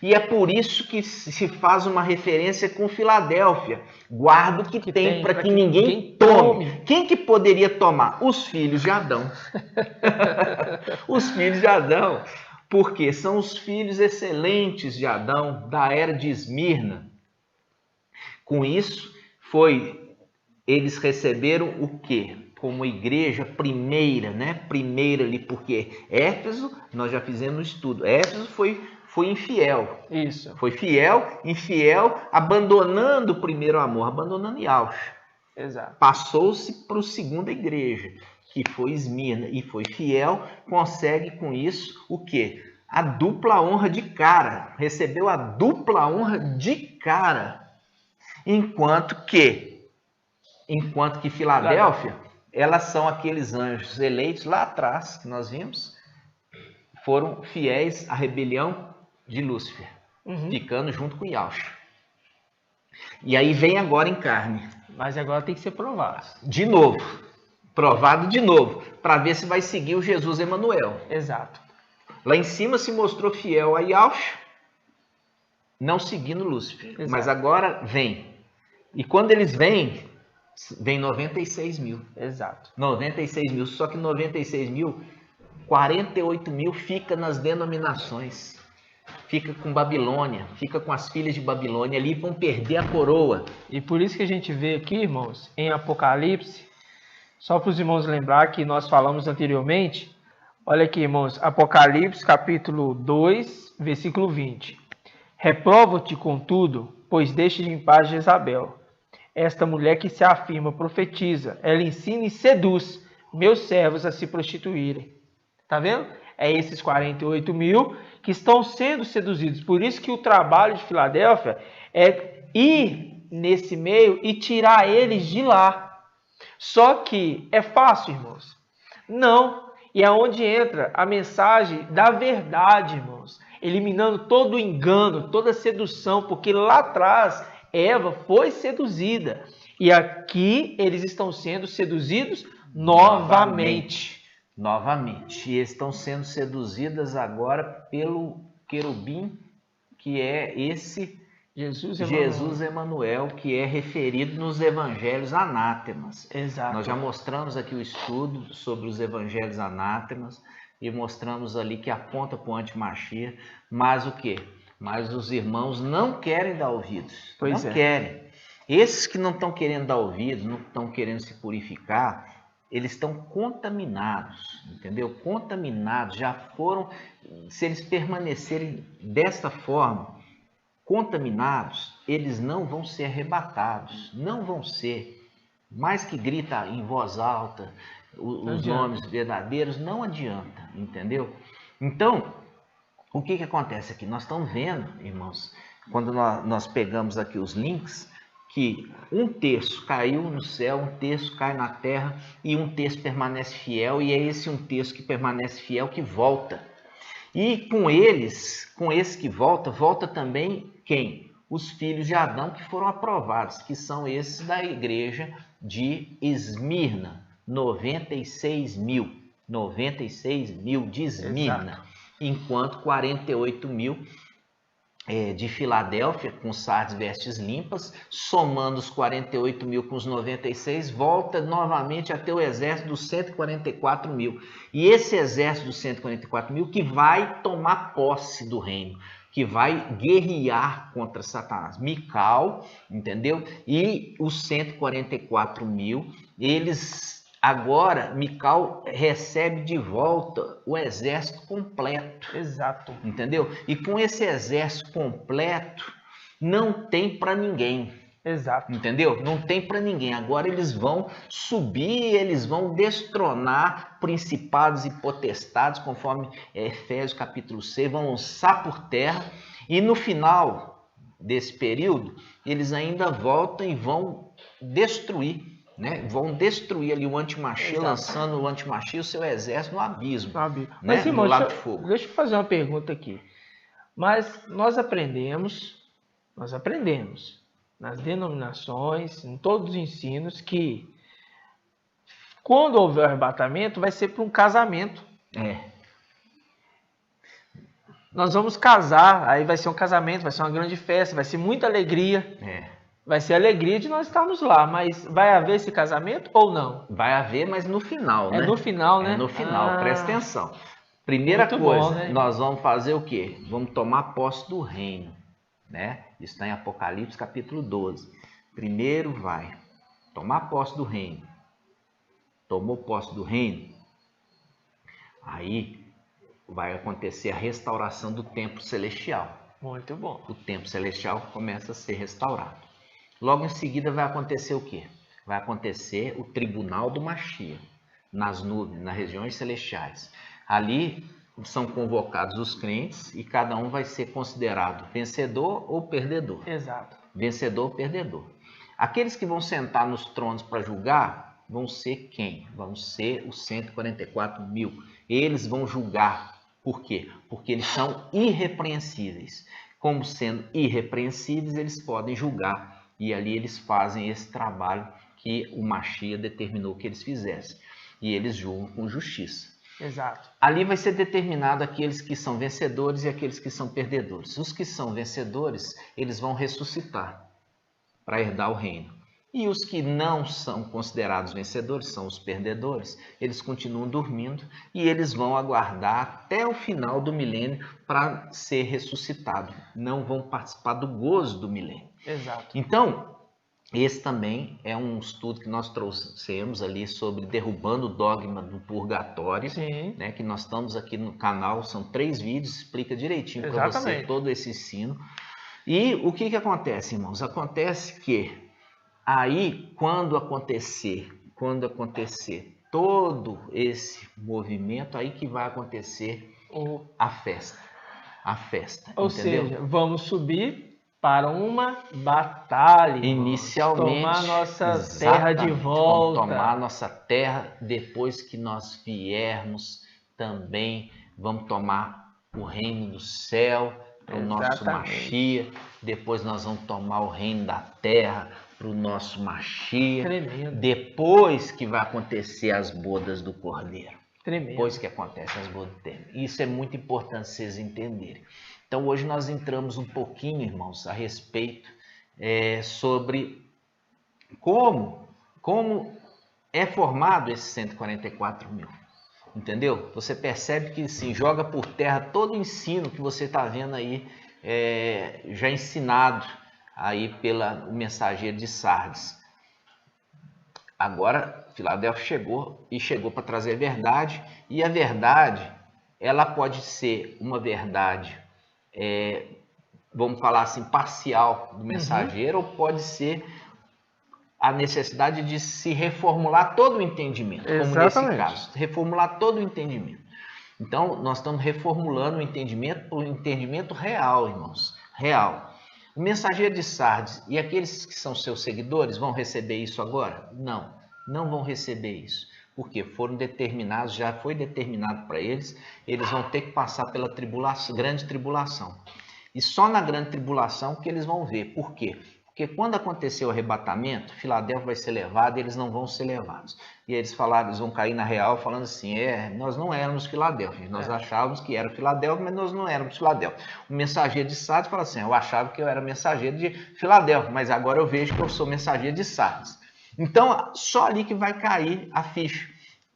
E é por isso que se faz uma referência com Filadélfia. Guarda o que tem para que ninguém tome. Quem que poderia tomar? Os filhos de Adão. Os filhos de Adão. Porque são os filhos excelentes de Adão, da era de Esmirna. Com isso, eles receberam o quê? Como igreja primeira, né? Primeira ali, porque Éfeso, nós já fizemos o estudo, Éfeso foi infiel. Isso. Foi infiel, abandonando o primeiro amor, abandonando Yahshua. Exato. Passou-se para a segunda igreja, que foi Esmirna, e foi fiel, consegue com isso o quê? A dupla honra de cara. Recebeu a dupla honra de cara. Enquanto que Filadélfia, elas são aqueles anjos eleitos lá atrás, que nós vimos, foram fiéis à rebelião de Lúcifer, ficando junto com Yahshua. E aí vem agora em carne. Mas agora tem que ser provado. De novo. Provado de novo. Para ver se vai seguir o Jesus Emanuel. Exato. Lá em cima se mostrou fiel a Yahshua, não seguindo Lúcifer. Exato. Mas agora vem. E quando eles vêm, vem 96 mil. Exato. 96 mil. Só que 96 mil, 48 mil fica nas denominações. Fica com Babilônia, fica com as filhas de Babilônia ali, vão perder a coroa. E por isso que a gente vê aqui, irmãos, em Apocalipse, só para os irmãos lembrar que nós falamos anteriormente, olha aqui, irmãos, Apocalipse capítulo 2, versículo 20. Reprovo-te, contudo, pois deixe em paz Jezabel, esta mulher que se afirma profetiza, ela ensina e seduz meus servos a se prostituírem. Tá vendo? É esses 48 mil que estão sendo seduzidos. Por isso que o trabalho de Filadélfia é ir nesse meio e tirar eles de lá. Só que é fácil, irmãos? Não. E é onde entra a mensagem da verdade, irmãos. Eliminando todo o engano, toda a sedução, porque lá atrás Eva foi seduzida. E aqui eles estão sendo seduzidos novamente. E estão sendo seduzidas agora pelo querubim, que é esse Jesus Emanuel, que é referido nos evangelhos anátemas. Exato. Nós já mostramos aqui o estudo sobre os evangelhos anátemas e mostramos ali que aponta para o antimachia, mas o quê? Mas os irmãos não querem dar ouvidos. Pois não é. querem. Esses que não estão querendo dar ouvidos, não estão querendo se purificar, eles estão contaminados, entendeu? Contaminados, já foram, se eles permanecerem desta forma, contaminados, eles não vão ser arrebatados, não vão ser. Mais que grita em voz alta os nomes verdadeiros, não adianta, entendeu? Então, o que acontece aqui? Nós estamos vendo, irmãos, quando nós pegamos aqui os links, que um terço caiu no céu, um terço cai na terra e um terço permanece fiel, e é esse um terço que permanece fiel que volta. E com esse que volta também quem? Os filhos de Adão que foram aprovados, que são esses da igreja de Esmirna, 96 mil de Esmirna. Exato. Enquanto 48 mil de Filadélfia, com Sardes vestes limpas, somando os 48 mil com os 96, volta novamente a ter o exército dos 144 mil. E esse exército dos 144 mil que vai tomar posse do reino, que vai guerrear contra Satanás. Mical, entendeu? E os 144 mil, eles... Agora, Mical recebe de volta o exército completo. Exato. Entendeu? E com esse exército completo, não tem para ninguém. Exato. Entendeu? Não tem para ninguém. Agora eles vão subir, eles vão destronar principados e potestades, conforme Efésios capítulo 6, vão lançar por terra. E no final desse período, eles ainda voltam e vão destruir. Né? Vão destruir ali o antimachia, lançando o antimachia, o seu exército no abismo. Né? Mas, irmão, no lago de fogo. Deixa eu fazer uma pergunta aqui. Mas nós aprendemos nas denominações, em todos os ensinos, que quando houver o arrebatamento, vai ser para um casamento. Nós vamos casar, aí vai ser um casamento, vai ser uma grande festa, vai ser muita alegria. Vai ser a alegria de nós estarmos lá, mas vai haver esse casamento ou não? Vai haver, mas no final, né? É no final, né? É no final, presta atenção. Primeira coisa, né? Nós vamos fazer o quê? Vamos tomar posse do reino, né? Isso está em Apocalipse capítulo 12. Primeiro vai tomar posse do reino. Tomou posse do reino, aí vai acontecer a restauração do templo celestial. Muito bom. O templo celestial começa a ser restaurado. Logo em seguida vai acontecer o quê? Vai acontecer o tribunal do Machia, nas nuvens, nas regiões celestiais. Ali são convocados os crentes e cada um vai ser considerado vencedor ou perdedor. Exato. Vencedor ou perdedor. Aqueles que vão sentar nos tronos para julgar vão ser quem? Vão ser os 144 mil. Eles vão julgar. Por quê? Porque eles são irrepreensíveis. Como sendo irrepreensíveis, eles podem julgar. E ali eles fazem esse trabalho que o Mashiach determinou que eles fizessem. E eles julgam com justiça. Exato. Ali vai ser determinado aqueles que são vencedores e aqueles que são perdedores. Os que são vencedores, eles vão ressuscitar para herdar o reino. E os que não são considerados vencedores, são os perdedores, eles continuam dormindo e eles vão aguardar até o final do milênio para ser ressuscitados. Não vão participar do gozo do milênio. Exato. Então, esse também é um estudo que nós trouxemos ali sobre derrubando o dogma do purgatório, né, que nós estamos aqui no canal, são 3 vídeos, explica direitinho para você todo esse ensino. E o que acontece, irmãos? Acontece que aí, quando acontecer todo esse movimento, aí que vai acontecer a festa. Ou seja, vamos subir para uma batalha. Inicialmente, tomar nossa terra de volta. Vamos tomar nossa terra. Depois que nós viermos, também vamos tomar o reino do céu para o nosso Mashiach. Depois nós vamos tomar o reino da terra para o nosso Mashiach. Tremendo. Depois que vai acontecer as bodas do Cordeiro. Tremendo. Depois que acontece as bodas do Cordeiro. Isso é muito importante vocês entenderem. Então hoje nós entramos um pouquinho, irmãos, a respeito sobre como é formado esses 144 mil. Entendeu? Você percebe que se joga por terra todo o ensino que você está vendo aí, já ensinado aí pelo mensageiro de Sardes. Agora, Filadélfia chegou para trazer a verdade, e a verdade, ela pode ser uma verdade, vamos falar assim, parcial do mensageiro, ou pode ser a necessidade de se reformular todo o entendimento, como nesse caso, reformular todo o entendimento. Então, nós estamos reformulando o entendimento para o entendimento real, irmãos, real. O mensageiro de Sardes e aqueles que são seus seguidores vão receber isso agora? Não, não vão receber isso. Porque foram determinados, já foi determinado para eles, eles vão ter que passar pela grande tribulação. E só na grande tribulação que eles vão ver. Por quê? Porque quando acontecer o arrebatamento, Filadélfia vai ser levado e eles não vão ser levados. E eles falaram, eles vão cair na real falando assim, nós não éramos Filadélfia, nós achávamos que era Filadélfia, mas nós não éramos Filadélfia. O mensageiro de Sardes fala assim, eu achava que eu era mensageiro de Filadélfia, mas agora eu vejo que eu sou mensageiro de Sardes. Então, só ali que vai cair a ficha.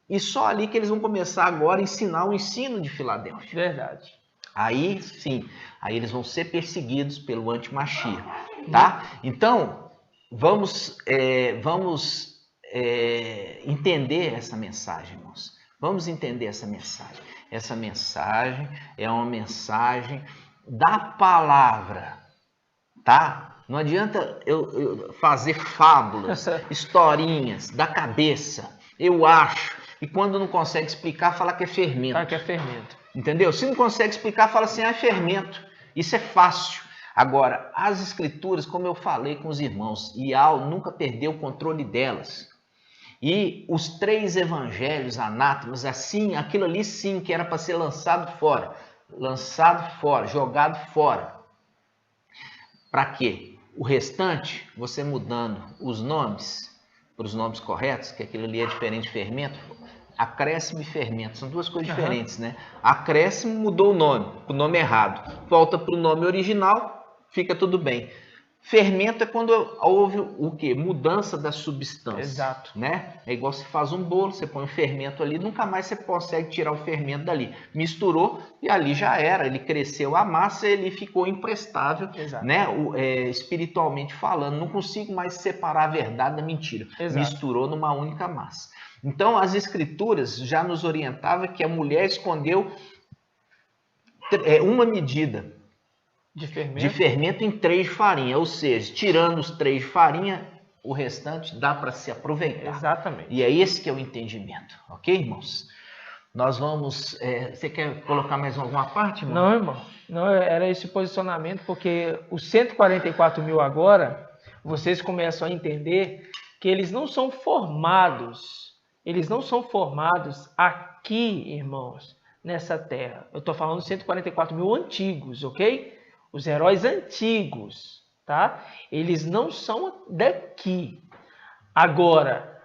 E só ali que eles vão começar agora a ensinar o ensino de Filadélfia. Verdade. Aí sim, aí eles vão ser perseguidos pelo anti-Mashiach, tá? Então, vamos entender essa mensagem, irmãos. Vamos entender essa mensagem. Essa mensagem é uma mensagem da palavra, tá? Não adianta eu fazer fábulas, historinhas da cabeça. Eu acho. E quando não consegue explicar, fala que é fermento. Ah, que é fermento. Entendeu? Se não consegue explicar, fala assim, é fermento. Isso é fácil. Agora, as escrituras, como eu falei com os irmãos, Ial nunca perdeu o controle delas. E os 3 evangelhos anátemas, assim, aquilo ali sim que era para ser lançado fora, jogado fora. Para quê? O restante, você mudando os nomes para os nomes corretos, que aquilo ali é diferente de fermento, acréscimo e fermento, são 2 coisas diferentes, né? Acréscimo mudou o nome errado, volta para o nome original, fica tudo bem. Fermento é quando houve o quê? Mudança da substância. Exato. Né? É igual você faz um bolo, você põe um fermento ali, nunca mais você consegue tirar o fermento dali. Misturou e ali já era, ele cresceu a massa, ele ficou imprestável, né? Espiritualmente falando, não consigo mais separar a verdade da mentira. Exato. Misturou numa única massa. Então, as escrituras já nos orientavam que a mulher escondeu uma medida de fermento em 3 de farinha, ou seja, tirando os 3 de farinha, o restante dá para se aproveitar. Exatamente. E é esse que é o entendimento, ok, irmãos? Nós vamos... você quer colocar mais alguma parte, irmão? Não, irmão. Não, era esse posicionamento, porque os 144 mil agora vocês começam a entender que eles não são formados aqui, irmãos, nessa terra. Eu estou falando 144 mil antigos, ok? Os heróis antigos, tá? Eles não são daqui. Agora,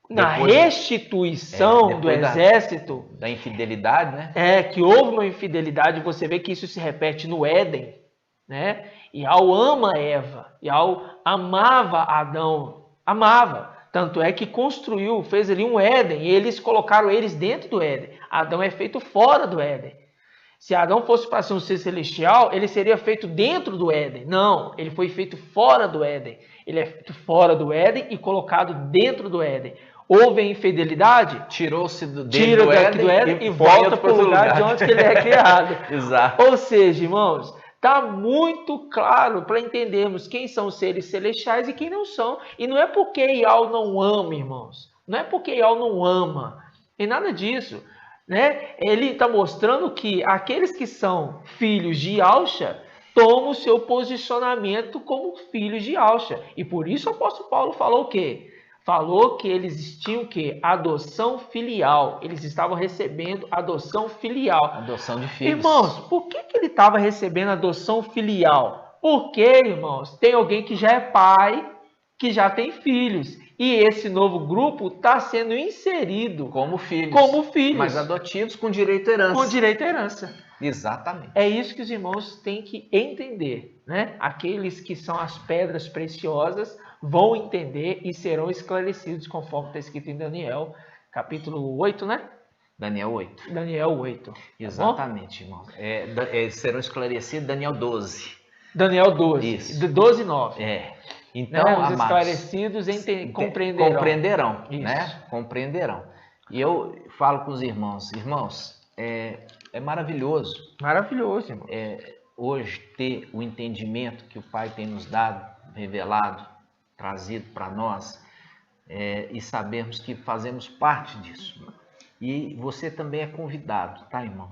na restituição do exército... Da infidelidade, né? Que houve uma infidelidade, você vê que isso se repete no Éden, né? E Al ama Eva, e Al amava Adão, amava. Tanto é que construiu, fez ali um Éden, e eles colocaram eles dentro do Éden. Adão é feito fora do Éden. Se Adão fosse para ser um ser celestial, ele seria feito dentro do Éden. Não, ele foi feito fora do Éden. Ele é feito fora do Éden e colocado dentro do Éden. Houve a infidelidade? Tirou-se do Éden e volta para o lugar de onde ele é criado. Exato. Ou seja, irmãos, está muito claro para entendermos quem são os seres celestiais e quem não são. E não é porque Ial não ama, irmãos. Não é porque Ial não ama. Tem nada disso. Né? Ele está mostrando que aqueles que são filhos de Yahshua tomam o seu posicionamento como filhos de Yahshua. E por isso o apóstolo Paulo falou o quê? Falou que eles tinham o quê? Adoção filial. Eles estavam recebendo adoção filial. Adoção de filhos. Irmãos, por que ele estava recebendo adoção filial? Porque, irmãos, tem alguém que já é pai, que já tem filhos. E esse novo grupo está sendo inserido como filhos. Mas adotivos com direito à herança. Com direito à herança. Exatamente. É isso que os irmãos têm que entender, né? Aqueles que são as pedras preciosas vão entender e serão esclarecidos, conforme está escrito em Daniel, capítulo 8, né? Daniel 8. Daniel 8. Exatamente, irmão. Serão esclarecidos Daniel 12. Daniel 12. Isso. 12 e 9. Então, né? Os amados, esclarecidos compreenderão. Né? Compreenderão. E eu falo com os irmãos, é maravilhoso. Maravilhoso, irmão. Hoje ter o entendimento que o Pai tem nos dado, revelado, trazido para nós, e sabermos que fazemos parte disso. E você também é convidado, tá, irmão?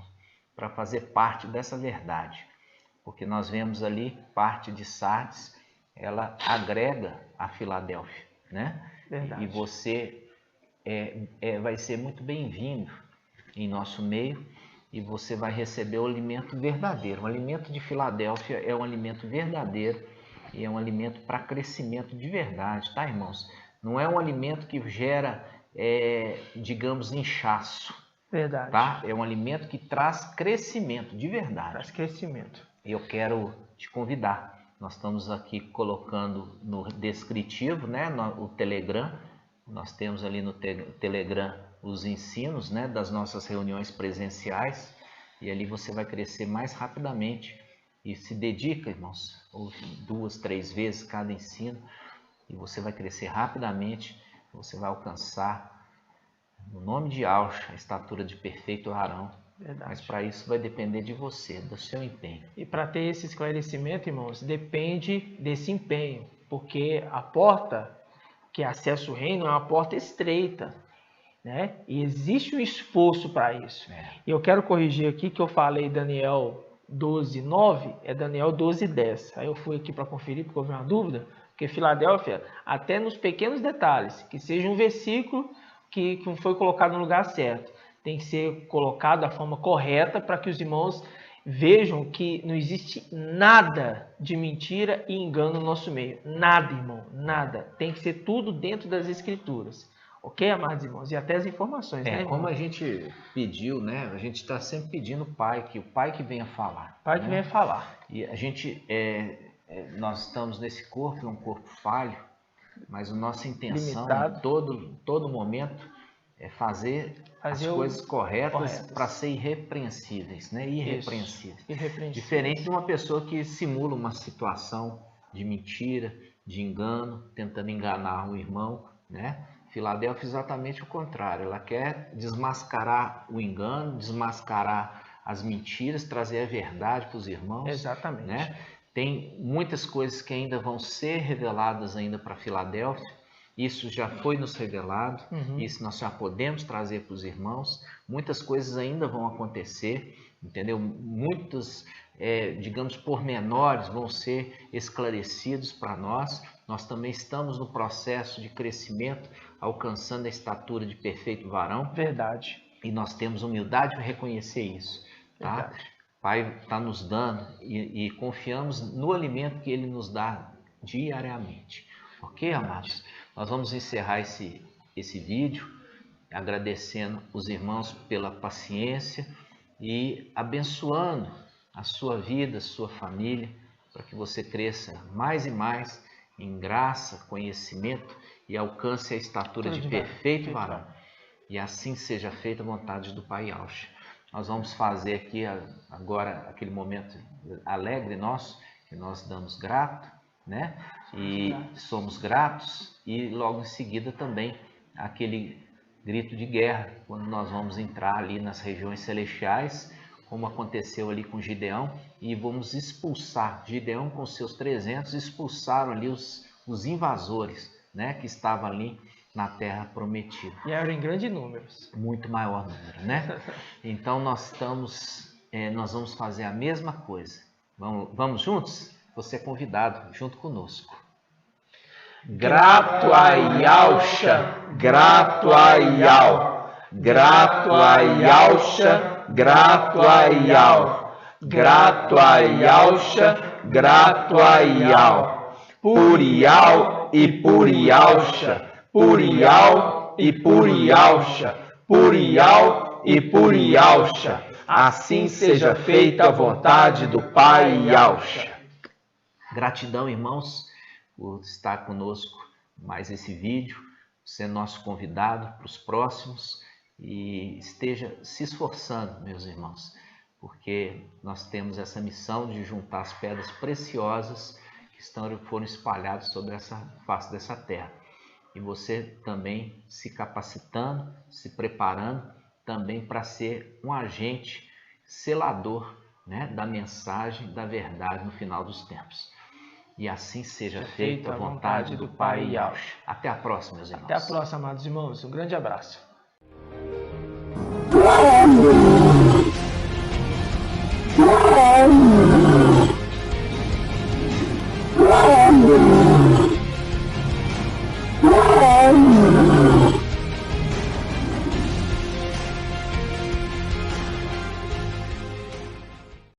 Para fazer parte dessa verdade. Porque nós vemos ali parte de Sardes, ela agrega a Filadélfia, né? Verdade. E você vai ser muito bem-vindo em nosso meio e você vai receber o alimento verdadeiro. O alimento de Filadélfia é um alimento verdadeiro e é um alimento para crescimento de verdade, tá, irmãos? Não é um alimento que gera, digamos, inchaço. Verdade. Tá? É um alimento que traz crescimento de verdade. Traz crescimento. E eu quero te convidar. Nós estamos aqui colocando no descritivo, né, o Telegram. Nós temos ali no Telegram os ensinos, né, das nossas reuniões presenciais. E ali você vai crescer mais rapidamente. E se dedica, irmãos, 2, 3 vezes cada ensino. E você vai crescer rapidamente. Você vai alcançar, no nome de Yahshua, a estatura de perfeito varão. Verdade. Mas para isso vai depender de você, do seu empenho. E para ter esse esclarecimento, irmãos, depende desse empenho. Porque a porta que acessa o reino é uma porta estreita, né? E existe um esforço para isso. E eu quero corrigir aqui que eu falei Daniel 12:9, é Daniel 12:10. Aí eu fui aqui para conferir porque houve uma dúvida. Porque Filadélfia, até nos pequenos detalhes, que seja um versículo que não foi colocado no lugar certo, tem que ser colocado da forma correta para que os irmãos vejam que não existe nada de mentira e engano no nosso meio. Nada, irmão, nada. Tem que ser tudo dentro das Escrituras. Ok, amados irmãos? E até as informações, né, irmão? Como a gente pediu, né? A gente está sempre pedindo o Pai que venha falar. Pai que venha falar. E a gente, nós estamos nesse corpo, é um corpo falho, mas a nossa intenção em todo momento é fazer as coisas corretas para ser irrepreensíveis, né? Irrepreensíveis. Diferente de uma pessoa que simula uma situação de mentira, de engano, tentando enganar o irmão, né? Filadélfia é exatamente o contrário. Ela quer desmascarar o engano, desmascarar as mentiras, trazer a verdade para os irmãos. Exatamente. Né? Tem muitas coisas que ainda vão ser reveladas ainda para Filadélfia. Isso já foi nos revelado, isso nós já podemos trazer para os irmãos. Muitas coisas ainda vão acontecer, entendeu? Muitos, digamos, pormenores vão ser esclarecidos para nós. nós também estamos no processo de crescimento, alcançando a estatura de perfeito varão. Verdade. E nós temos humildade para reconhecer isso, tá? Verdade. O Pai está nos dando e confiamos no alimento que Ele nos dá diariamente. Ok, amados? Nós vamos encerrar esse vídeo agradecendo os irmãos pela paciência e abençoando a sua vida, a sua família, para que você cresça mais e mais em graça, conhecimento e alcance a estatura de perfeito varão. E assim seja feita a vontade do Pai Yahshua. Nós vamos fazer aqui agora aquele momento alegre nosso, que nós damos grato, né? E somos gratos, e logo em seguida também aquele grito de guerra, quando nós vamos entrar ali nas regiões celestiais, como aconteceu ali com Gideão, e vamos expulsar. Gideão com seus 300 expulsaram ali os invasores, né, que estavam ali na terra prometida. E eram em grandes números. Muito maior número, né? Então nós vamos fazer a mesma coisa. Vamos juntos? Você é convidado junto conosco. Grato a Yahshua, grato a Yahweh, grato a Yahshua, grato a Yahweh, grato a Yahshua, grato a Yahweh, por Yahweh e por Yahshua, por Yahweh e por Yahshua, por Yahweh e por Yahshua. Assim seja feita a vontade do Pai Yahshua. Gratidão, irmãos, por estar conosco mais esse vídeo, ser nosso convidado para os próximos, e esteja se esforçando, meus irmãos, porque nós temos essa missão de juntar as pedras preciosas que foram espalhadas sobre essa face dessa terra. E você também se capacitando, se preparando também para ser um agente selador, né, da mensagem da verdade no final dos tempos. E assim seja feita a vontade do Pai Yahshua. Até a próxima, meus irmãos. Até a próxima, amados irmãos. Um grande abraço.